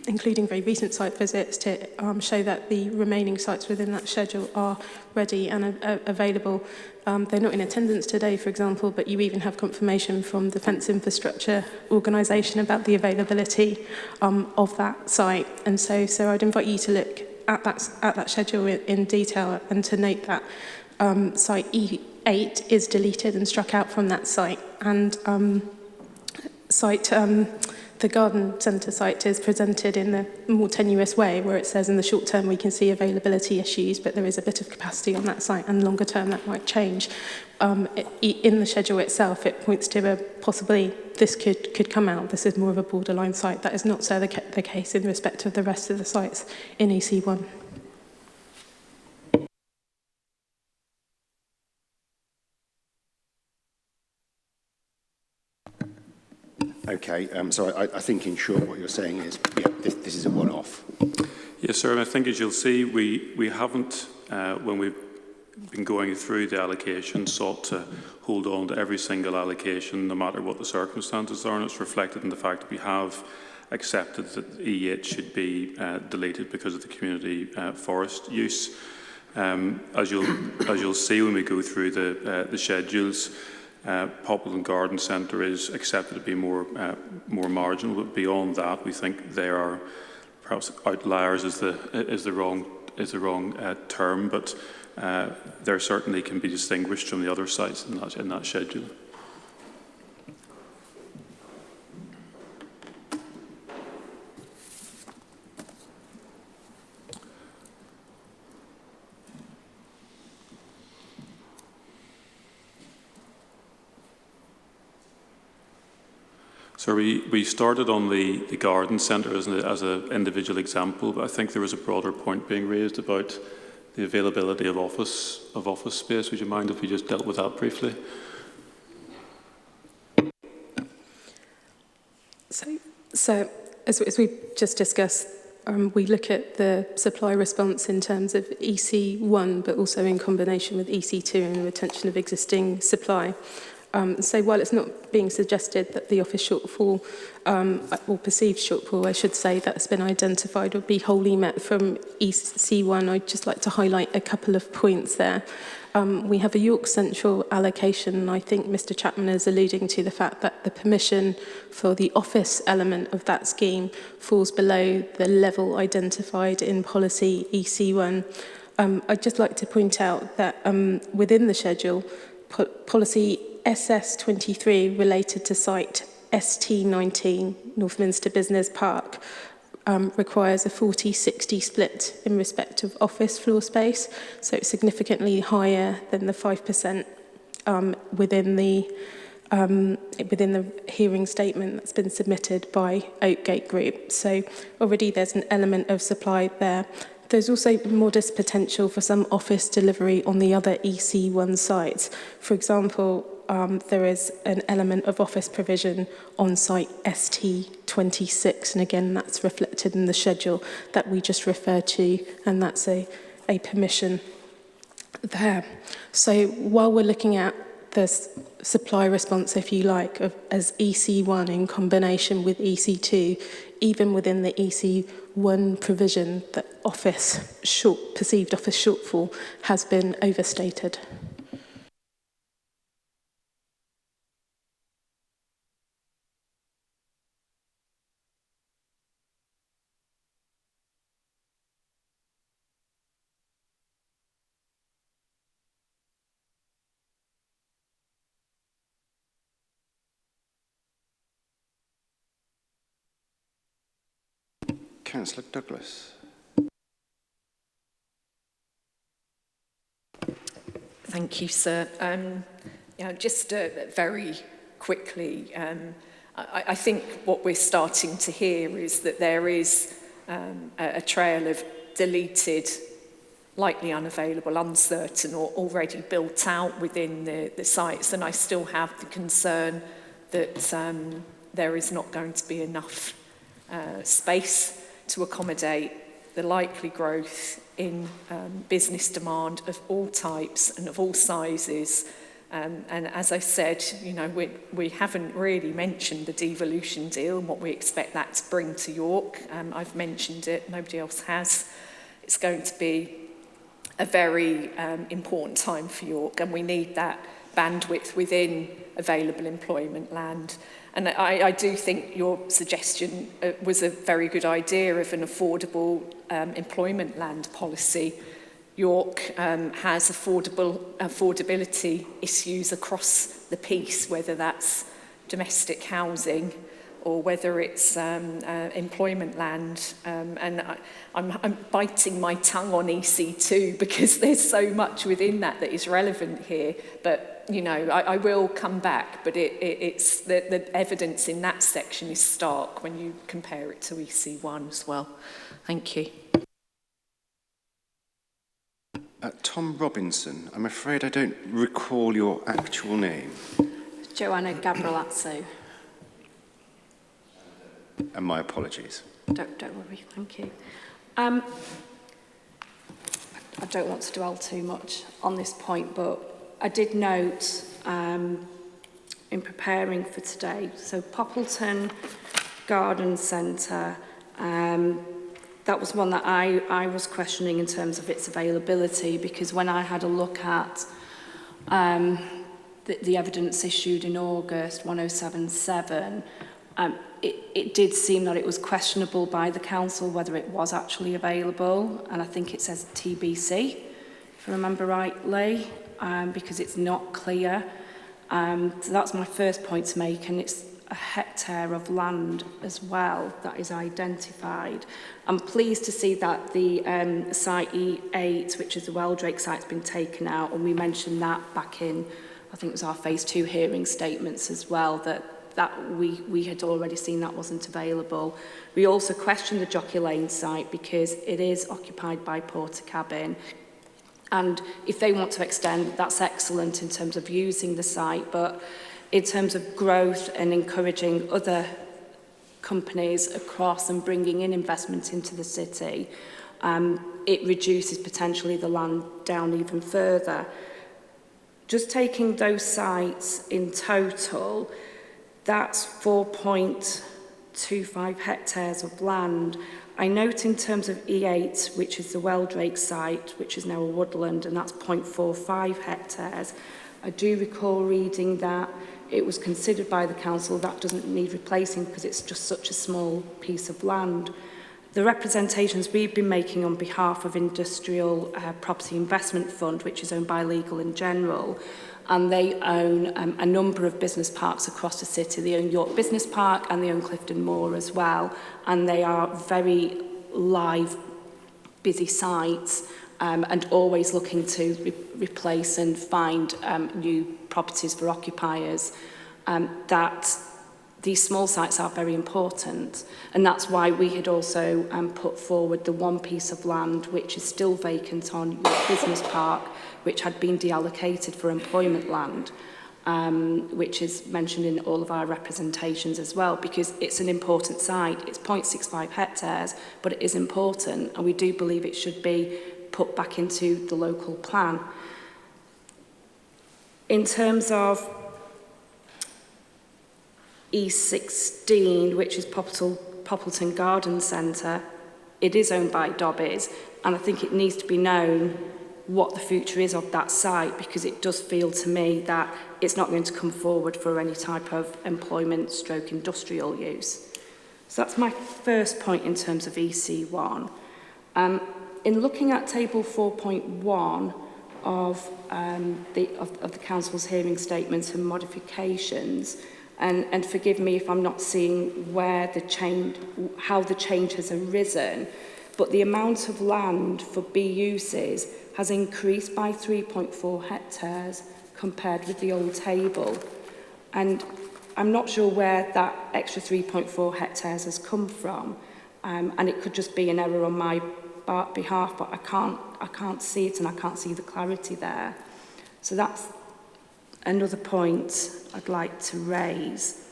including very recent site visits, to show that the remaining sites within that schedule are ready and available. They're not in attendance today, for example, but you even have confirmation from Defence Infrastructure Organisation about the availability of that site. And so I'd invite you to look at that schedule in detail, and to note that site E8 is deleted and struck out from that site, and the garden centre site is presented in a more tenuous way, where it says in the short term we can see availability issues, but there is a bit of capacity on that site, and longer term that might change. In the schedule itself, it points to a possibly this could come out. This is more of a borderline site. That is not so the case in respect of the rest of the sites in EC1. Okay, so I think in short what you're saying is, yeah, this is a one-off. Yes, sir. And I think, as you'll see, we haven't, when we've been going through the allocation, sought to hold on to every single allocation, no matter what the circumstances are. And it's reflected in the fact that we have accepted that E8 should be deleted because of the community forest use. As you'll see when we go through the schedules, Poppleton Garden Centre is accepted to be more marginal, but beyond that, we think they are perhaps outliers is the wrong term, but there certainly can be distinguished from the other sites in that schedule. So we started on the garden centre as an individual example, but I think there was a broader point being raised about the availability of office space. Would you mind if we just dealt with that briefly? So as we just discussed, we look at the supply response in terms of EC1, but also in combination with EC2 and the retention of existing supply. So while it's not being suggested that the office shortfall or perceived shortfall, I should say, that's been identified would be wholly met from EC1, I'd just like to highlight a couple of points there. We have a York Central allocation, and I think Mr Chapman is alluding to the fact that the permission for the office element of that scheme falls below the level identified in policy EC1. I'd just like to point out that within the schedule, policy SS23 related to site ST19, Northminster Business Park, requires a 40-60 split in respect of office floor space, so it's significantly higher than the 5% within the hearing statement that's been submitted by Oakgate Group. So already there's an element of supply there. There's also modest potential for some office delivery on the other EC1 sites. For example, there is an element of office provision on site ST26, and again, that's reflected in the schedule that we just referred to, and that's a permission there. So while we're looking at the supply response, if you like, as EC1 in combination with EC2, even within the EC1 provision, the perceived office shortfall has been overstated. Councillor Douglas. Thank you, sir. Just very quickly, I think what we're starting to hear is that there is a trail of deleted, likely unavailable, uncertain, or already built out within the sites, and I still have the concern that there is not going to be enough space to accommodate the likely growth in business demand of all types and of all sizes. And as I said, we haven't really mentioned the devolution deal and what we expect that to bring to York. I've mentioned it, nobody else has. It's going to be a very important time for York, and we need that bandwidth within available employment land. And I do think your suggestion was a very good idea of an affordable employment land policy. York has affordability issues across the piece, whether that's domestic housing or whether it's employment land. And I'm biting my tongue on EC2 because there's so much within that is relevant here. But I will come back, but it's the evidence in that section is stark when you compare it to EC1 as well. Thank you. Tom Robinson, I'm afraid I don't recall your actual name. Joanna Gabrielazzo. And my apologies. Don't worry, thank you. I don't want to dwell too much on this point, but I did note in preparing for today, so Poppleton Garden Centre, that was one that I was questioning in terms of its availability, because when I had a look at the evidence issued in August 1077, it did seem that it was questionable by the council whether it was actually available, and I think it says TBC, if I remember rightly, because it's not clear. So that's my first point to make, and it's a hectare of land as well that is identified. I'm pleased to see that the site E8, which is the Weldrake site, has been taken out, and we mentioned that back in, I think it was our phase 2 hearing statements as well, that we had already seen that wasn't available. We also questioned the Jockey Lane site because it is occupied by Portakabin, and if they want to extend, that's excellent in terms of using the site, but in terms of growth and encouraging other companies across and bringing in investment into the city, it reduces potentially the land down even further. Just taking those sites in total, that's 4.25 hectares of land. I note in terms of E8, which is the Weldrake site, which is now a woodland, and that's 0.45 hectares. I do recall reading that it was considered by the council that doesn't need replacing because it's just such a small piece of land. The representations we've been making on behalf of Industrial Property Investment Fund, which is owned by Legal & General, and they own a number of business parks across the city. They own York Business Park and they own Clifton Moor as well, and they are very live, busy sites, and always looking to replace and find new properties for occupiers. That these small sites are very important, and that's why we had also put forward the one piece of land which is still vacant on York Business Park, which had been deallocated for employment land, which is mentioned in all of our representations as well, because it's an important site. It's 0.65 hectares, but it is important, and we do believe it should be put back into the local plan. In terms of E16, which is Poppleton Garden Centre, it is owned by Dobbies, and I think it needs to be known what the future is of that site, because it does feel to me that it's not going to come forward for any type of employment stroke industrial use. So that's my first point in terms of EC1. In looking at table 4.1 of the council's hearing statements and modifications, and forgive me if I'm not seeing where the change, how the change has arisen, but the amount of land for B uses has increased by 3.4 hectares compared with the old table. And I'm not sure where that extra 3.4 hectares has come from, and it could just be an error on my behalf, but I can't see it, and I can't see the clarity there. So that's another point I'd like to raise.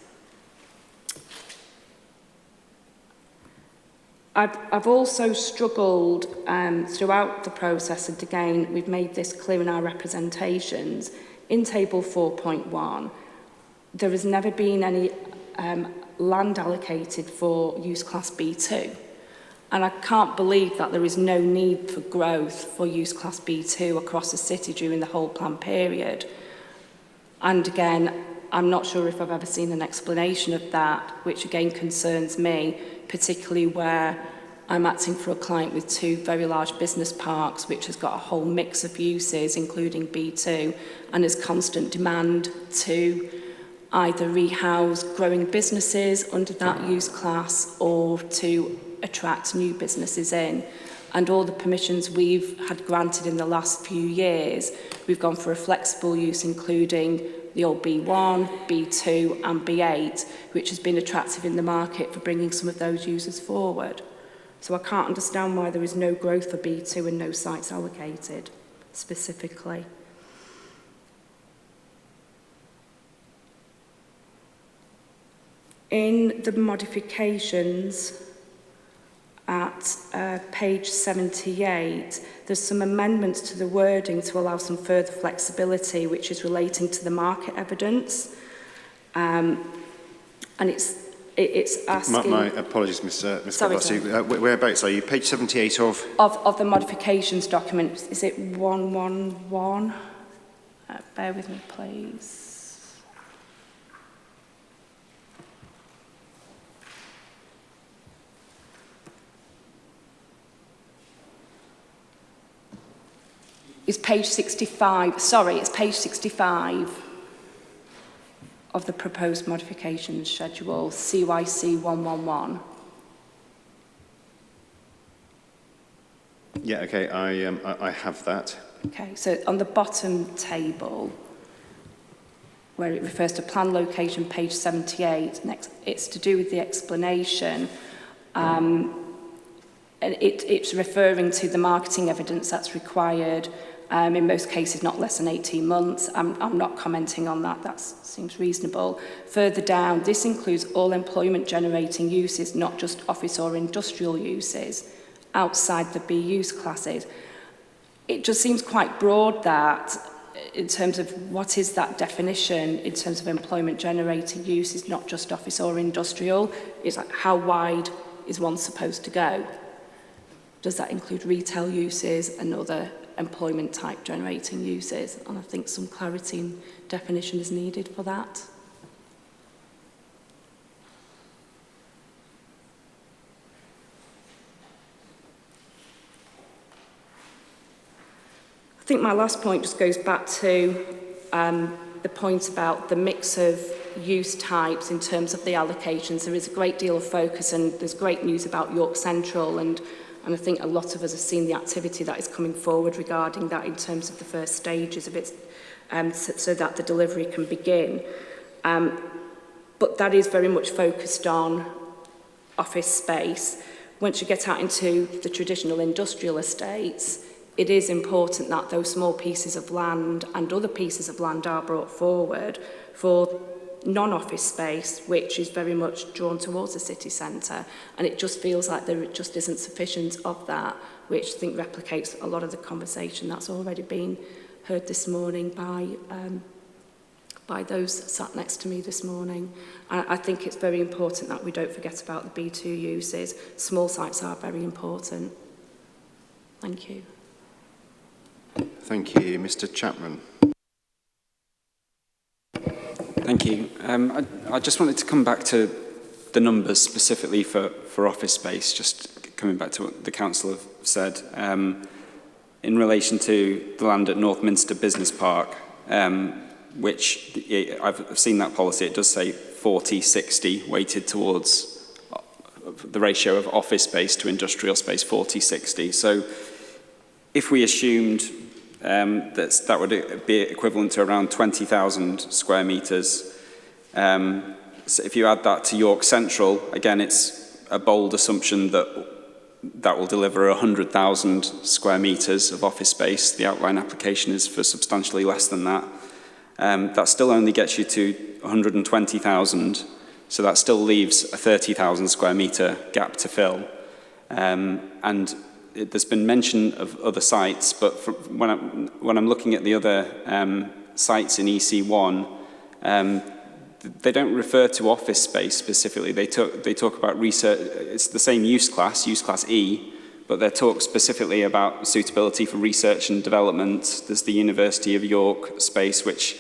I've also struggled throughout the process, and again, we've made this clear in our representations. In table 4.1, there has never been any land allocated for use class B2. And I can't believe that there is no need for growth for use class B2 across the city during the whole plan period. And again, I'm not sure if I've ever seen an explanation of that, which again concerns me, particularly where I'm acting for a client with 2 very large business parks, which has got a whole mix of uses, including B2, and there's constant demand to either rehouse growing businesses under that use class or to attract new businesses in. And all the permissions we've had granted in the last few years, we've gone for a flexible use, including the old B1, B2 and B8, which has been attractive in the market for bringing some of those users forward. So I can't understand why there is no growth for B2 and no sites allocated specifically. In the modifications, at page 78, there's some amendments to the wording to allow some further flexibility, which is relating to the market evidence. And it's asking... My apologies, Mr. Sorry, Barlassi. Whereabouts are you? Page 78 of? Of the modifications document. Is it 111? Bear with me, please. It's page 65. Sorry, it's page 65 of the proposed modifications schedule, CYC 111. Yeah, okay, I have that. Okay, so on the bottom table, where it refers to plan location, page 78, next, it's to do with the explanation. And it's referring to the marketing evidence that's required, in most cases not less than 18 months. I'm not commenting on that, that seems reasonable. Further down, this includes all employment generating uses, not just office or industrial uses, outside the B use classes. It just seems quite broad that, in terms of what is that definition, in terms of employment generating uses, not just office or industrial, it's like how wide is one supposed to go? Does that include retail uses and other employment type generating uses? And I think some clarity and definition is needed for that. I think my last point just goes back to the point about the mix of use types in terms of the allocations. There is a great deal of focus, and there's great news about York Central, and I think a lot of us have seen the activity that is coming forward regarding that in terms of the first stages of it, so that the delivery can begin. But that is very much focused on office space. Once you get out into the traditional industrial estates, it is important that those small pieces of land and other pieces of land are brought forward for non-office space, which is very much drawn towards the city centre, and it just feels like there just isn't sufficient of that, which I think replicates a lot of the conversation that's already been heard this morning by those sat next to me this morning. I think it's very important that we don't forget about the B2 uses. Small sites are very important. Thank you. Thank you. Mr. Chapman. Thank you. I just wanted to come back to the numbers specifically for office space, just coming back to what the council have said. In relation to the land at Northminster Business Park, which I've seen that policy, it does say 40-60 weighted towards the ratio of office space to industrial space, 40-60. So if we assumed that would be equivalent to around 20,000 square metres. So if you add that to York Central, again, it's a bold assumption that will deliver 100,000 square metres of office space. The outline application is for substantially less than that. That still only gets you to 120,000, so that still leaves a 30,000 square metre gap to fill. And there's been mention of other sites, but when I'm looking at the other sites in EC1, they don't refer to office space specifically. They talk about research. It's the same use class E, but they talk specifically about suitability for research and development. There's the University of York space, which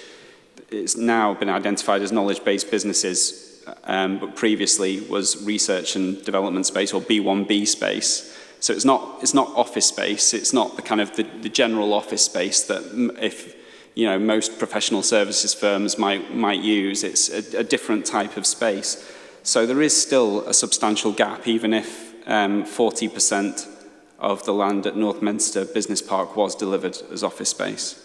is now been identified as knowledge-based businesses, but previously was research and development space, or B1B space. So it's not office space. It's not the kind of the general office space that if most professional services firms might use. It's a different type of space. So there is still a substantial gap, even if 40% of the land at Northminster Business Park was delivered as office space.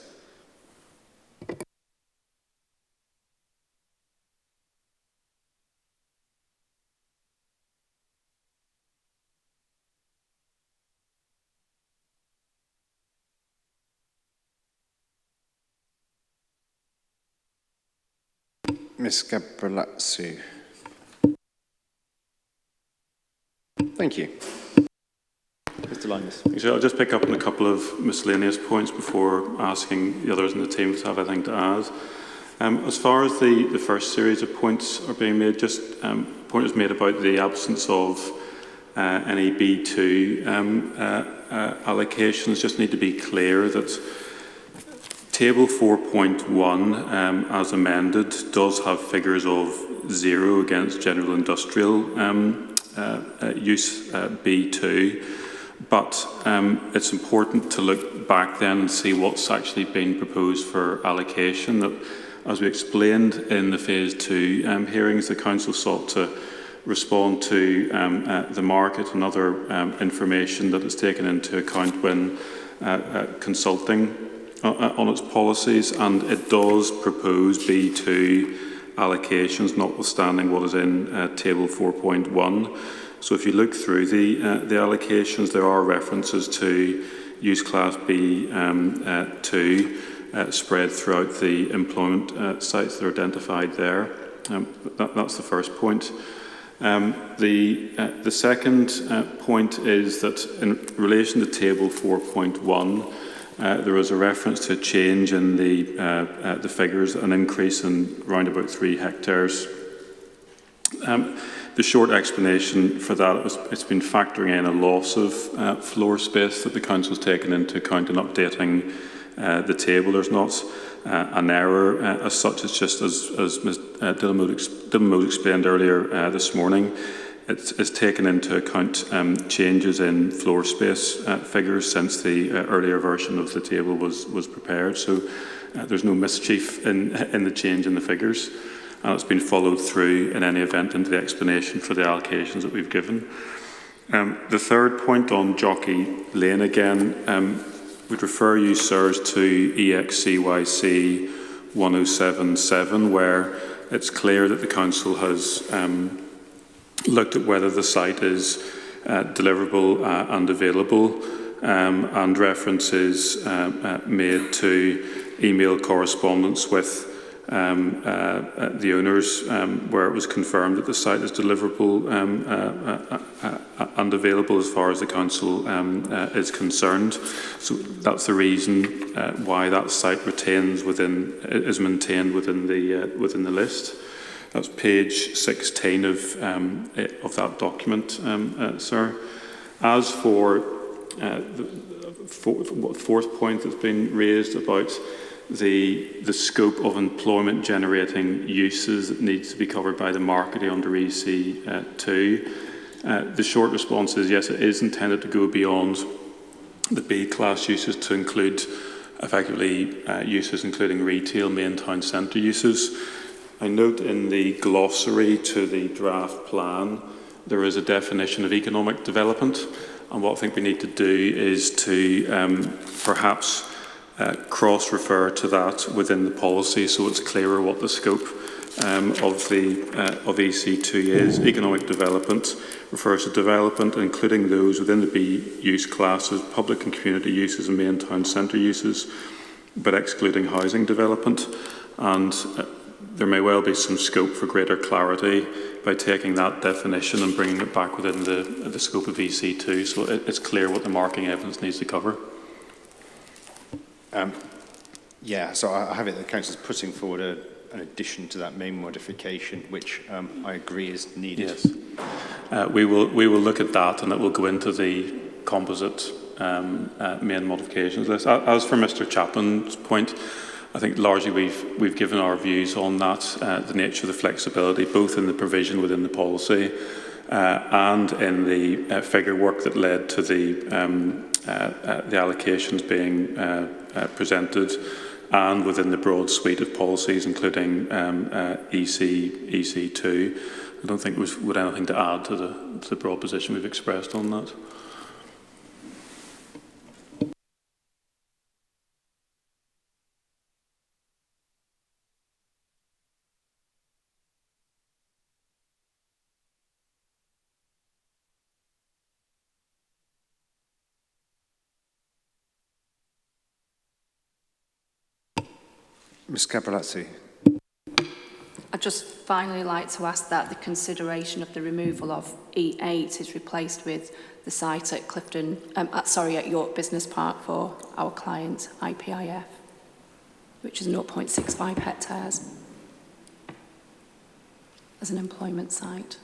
Ms. Gabrielazzi. Thank you. Mr Linus. So I'll just pick up on a couple of miscellaneous points before asking the others in the team to have anything to add. As far as the first series of points are being made, just a point was made about the absence of any B2 allocations. Just need to be clear that Table 4.1, as amended, does have figures of 0 against general industrial use B2, but it's important to look back then and see what's actually been proposed for allocation. That, as we explained in the Phase 2 hearings, the Council sought to respond to the market and other information that is taken into account when consulting on its policies, and it does propose B2 allocations, notwithstanding what is in Table 4.1. So if you look through the allocations, there are references to use class B2 spread throughout the employment sites that are identified there. That's the first point. The second point is that in relation to Table 4.1, there was a reference to a change in the figures, an increase in around about 3 hectares. The short explanation for that is it's been factoring in a loss of floor space that the Council has taken into account in updating the table. There's not an error as such. It's just as Ms Dillenmoot explained earlier this morning. It's taken into account changes in floor space figures since the earlier version of the table was prepared. So there's no mischief in the change in the figures. And it's been followed through in any event into the explanation for the allocations that we've given. The third point on Jockey Lane again, would refer you, sirs, to EXCYC 1077, where it's clear that the Council has looked at whether the site is deliverable and available, and references made to email correspondence with the owners where it was confirmed that the site is deliverable and available as far as the Council is concerned. So that's the reason why that site is maintained within the list. That's page 16 of that document, sir. As for the fourth point that's been raised about the scope of employment generating uses that needs to be covered by the marketing under EC2, the short response is yes, it is intended to go beyond the B class uses to include effectively uses including retail, main town centre uses. I note in the glossary to the draft plan there is a definition of economic development, and what I think we need to do is to perhaps cross-refer to that within the policy so it's clearer what the scope of EC2 is. Economic development refers to development including those within the B use classes, public and community uses and main town centre uses, but excluding housing development. And there may well be some scope for greater clarity by taking that definition and bringing it back within the scope of EC2 so it's clear what the marking evidence needs to cover. Yeah, so I have it that the Council is putting forward an addition to that main modification, which I agree is needed. Yes. We will look at that, and it will go into the composite main modifications list. As for Mr. Chapman's point, I think largely we've given our views on that, the nature of the flexibility, both in the provision within the policy and in the figure work that led to the allocations being presented, and within the broad suite of policies, including EC2. I don't think we've anything to add to the broad position we've expressed on that. Ms Cappellazzi. I I'd just finally like to ask that the consideration of the removal of E8 is replaced with the site at at York Business Park for our client IPIF, which is 0.65 hectares as an employment site.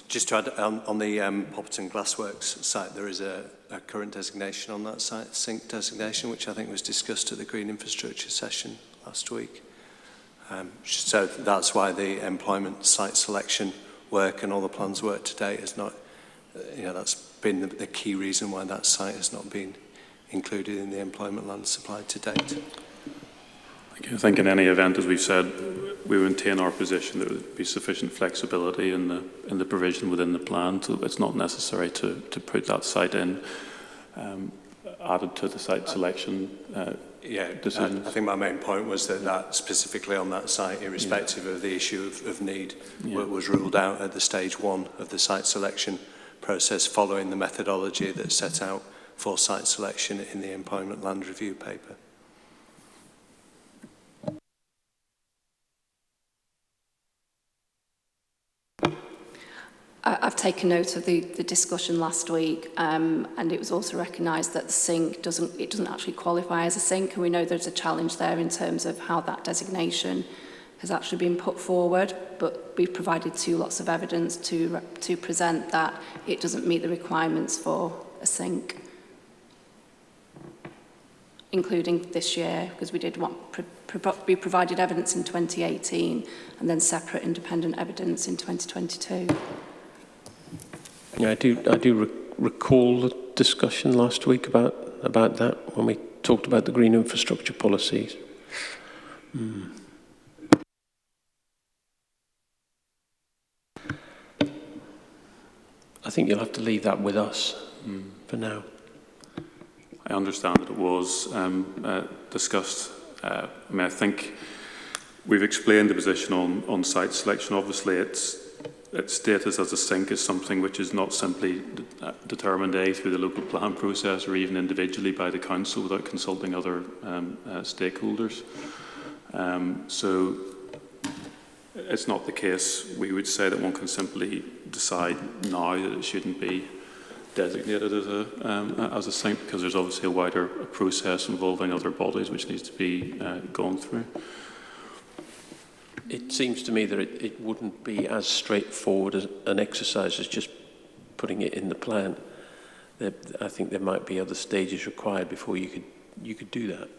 Just to add, on the Popperton Glassworks site, there is a current designation on that site, SINC designation, which I think was discussed at the Green Infrastructure session last week. So that's why the employment site selection work and all the plans work to date is not, that's been the key reason why that site has not been included in the employment land supply to date. I think in any event, as we've said, we maintain our position that there would be sufficient flexibility in the provision within the plan, so it's not necessary to put that site in, added to the site selection decisions. I think my main point was that specifically on that site, irrespective of the issue of need, was ruled out at the stage 1 of the site selection process following the methodology that's set out for site selection in the Employment Land Review paper. I've taken note of the discussion last week, and it was also recognised that the SINC doesn't actually qualify as a SINC, and we know there's a challenge there in terms of how that designation has actually been put forward, but we've provided 2 lots of evidence to present that it doesn't meet the requirements for a SINC, including this year, because we did we provided evidence in 2018 and then separate independent evidence in 2022. Yeah, I do recall the discussion last week about that when we talked about the green infrastructure policies. I think you'll have to leave that with us for now. I understand that it was discussed. I think we've explained the position on site selection. Obviously, its status as a SINC is something which is not simply determined through the local plan process or even individually by the council without consulting other stakeholders. So it's not the case, we would say, that one can simply decide now that it shouldn't be designated as a SINC, because there's obviously a wider process involving other bodies which needs to be gone through. It seems to me that it wouldn't be as straightforward as an exercise as just putting it in the plan. I think there might be other stages required before you could do that.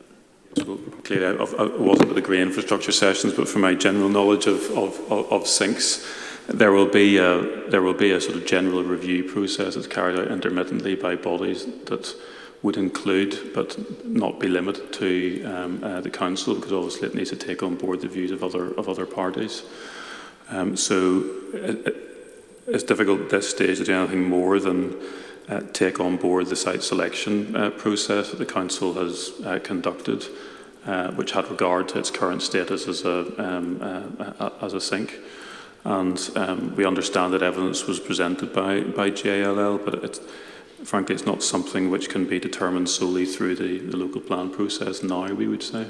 So clearly, I wasn't at the green infrastructure sessions, but from my general knowledge of SINCs, there will be a sort of general review process that's carried out intermittently by bodies that would include, but not be limited to, the council, because obviously it needs to take on board the views of other parties. So it's difficult at this stage to do anything more than take on board the site selection process that the council has conducted, which had regard to its current status as a SINC. And we understand that evidence was presented by JLL, but frankly, it's not something which can be determined solely through the local plan process now, we would say.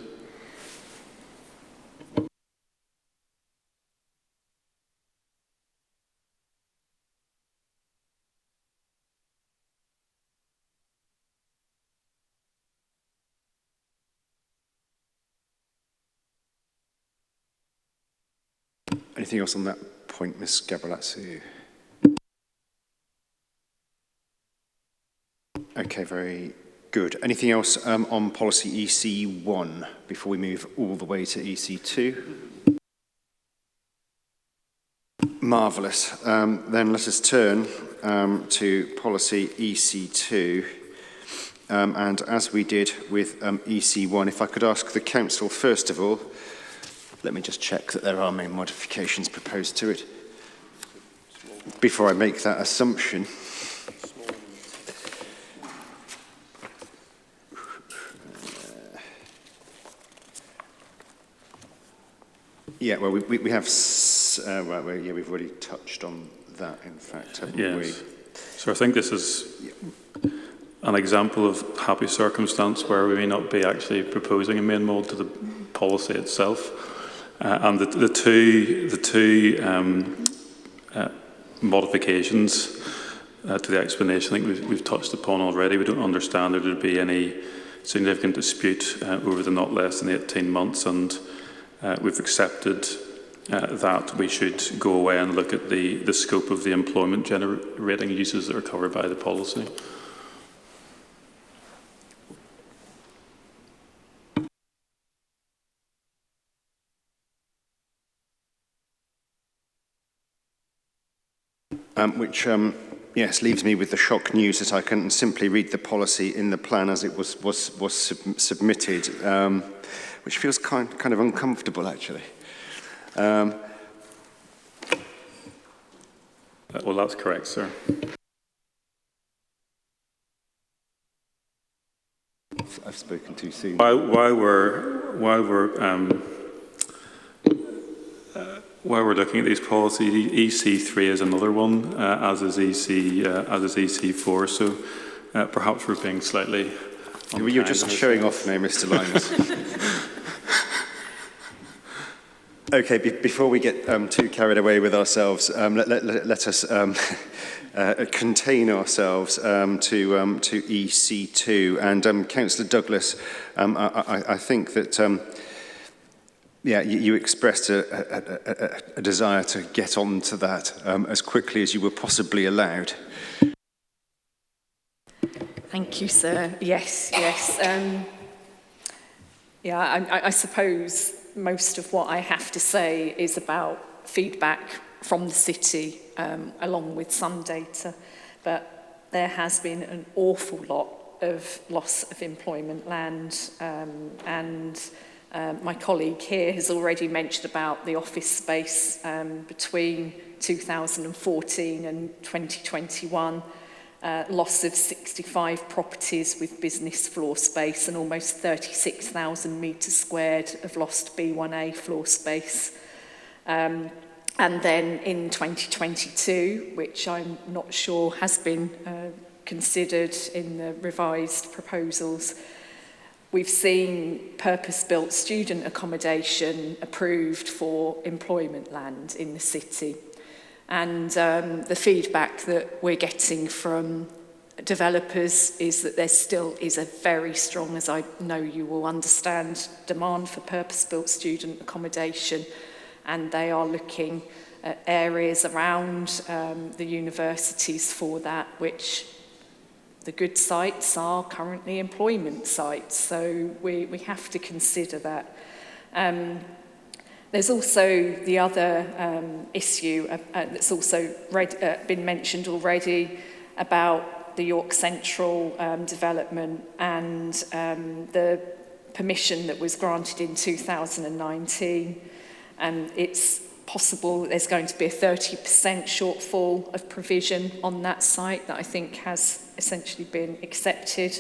Anything else on that point, Ms. Gabrielazzi? Okay, very good. Anything else on policy EC1 before we move all the way to EC2? Marvellous. Then let us turn to policy EC2. and as we did with EC1, if I could ask the Council, first of all, let me just check that there are main modifications proposed to it before I make that assumption. Yeah, well, we have, right, well, yeah, we've already touched on that, in fact, haven't we? Yes. So I think this is an example of happy circumstance where we may not be actually proposing a main mod to the policy itself. And the two modifications to the explanation, I think we've touched upon already. We don't understand there would be any significant dispute over the not less than 18 months, and we've accepted that we should go away and look at the scope of the employment generating uses that are covered by the policy. Which, yes, leaves me with the shock news that I can simply read the policy in the plan as it was submitted, which feels kind of uncomfortable, actually. Well, that's correct, sir. I've spoken too soon. While we're looking at these policies, EC3 is another one, as is EC4. So perhaps we're being slightly. You're just showing off now, Mr. Lyons. Okay, before we get too carried away with ourselves, let us contain ourselves to EC2. And Councillor Douglas, I think that. Yeah, you expressed a desire to get on to that as quickly as you were possibly allowed. Thank you, sir. Yes. I suppose most of what I have to say is about feedback from the city, along with some data, but there has been an awful lot of loss of employment land, and my colleague here has already mentioned about the office space between 2014 and 2021, loss of 65 properties with business floor space and almost 36,000 metres squared of lost B1A floor space. And then in 2022, which I'm not sure has been considered in the revised proposals, we've seen purpose-built student accommodation approved for employment land in the city. And the feedback that we're getting from developers is that there still is a very strong, as I know you will understand, demand for purpose-built student accommodation. And they are looking at areas around the universities for that, which the good sites are currently employment sites, so we have to consider that. There's also the other issue that's also been mentioned already about the York Central development and the permission that was granted in 2019. It's possible there's going to be a 30% shortfall of provision on that site that I think has essentially been accepted.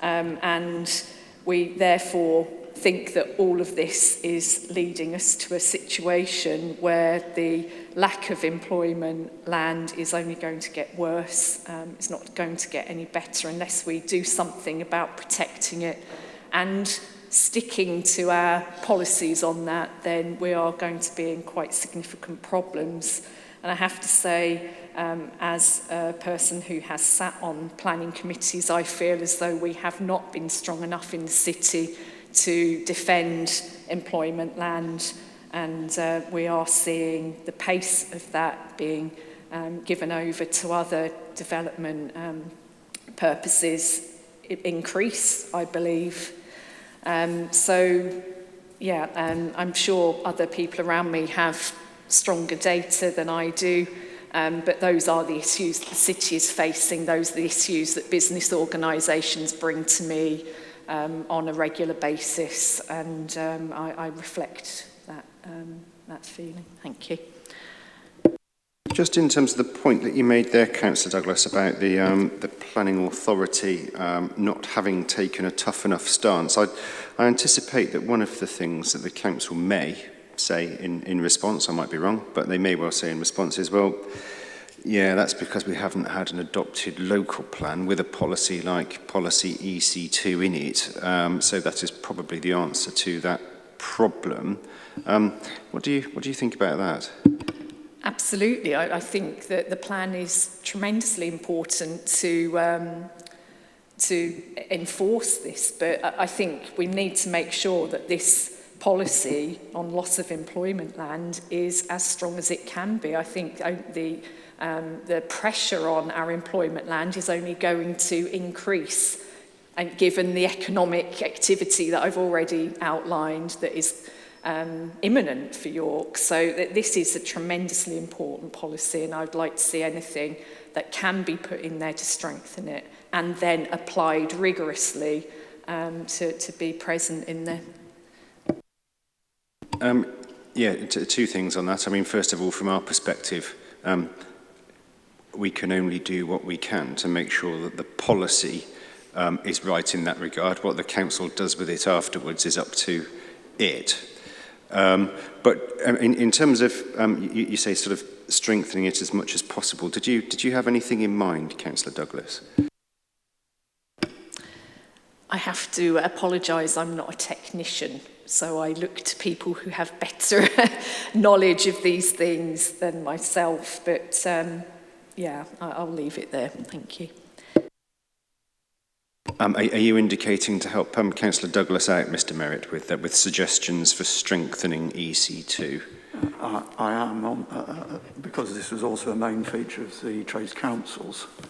And we therefore think that all of this is leading us to a situation where the lack of employment land is only going to get worse. It's not going to get any better unless we do something about protecting it and sticking to our policies on that. Then we are going to be in quite significant problems. And I have to say, as a person who has sat on planning committees, I feel as though we have not been strong enough in the city to defend employment land, and we are seeing the pace of that being given over to other development purposes increase, I believe. I'm sure other people around me have stronger data than I do, But those are the issues that the city is facing. Those are the issues that business organisations bring to me on a regular basis, and I reflect that feeling. Thank you. Just in terms of the point that you made there, Councillor Douglas, about the planning authority not having taken a tough enough stance, I anticipate that one of the things that the council may say in response, I might be wrong, but they may well say in response is, well, yeah, that's because we haven't had an adopted local plan with a policy like policy EC2 in it. So that is probably the answer to that problem. What do you think about that? Absolutely. I think that the plan is tremendously important to enforce this, but I think we need to make sure that this policy on loss of employment land is as strong as it can be. I think the pressure on our employment land is only going to increase, and given the economic activity that I've already outlined that is imminent for York. So this is a tremendously important policy, and I'd like to see anything that can be put in there to strengthen it and then applied rigorously to be present in there. Yeah, two things on that. I mean, first of all, from our perspective, we can only do what we can to make sure that the policy is right in that regard. What the council does with it afterwards is up to it. But in terms of, you say sort of strengthening it as much as possible, did you have anything in mind, Councillor Douglas? I have to apologise, I'm not a technician, so I look to people who have better knowledge of these things than myself, but yeah, I'll leave it there. Thank you. Are you indicating to help Councillor Douglas out, Mr Merritt, with suggestions for strengthening EC2? I am, because this was also a main feature of the Trades Council's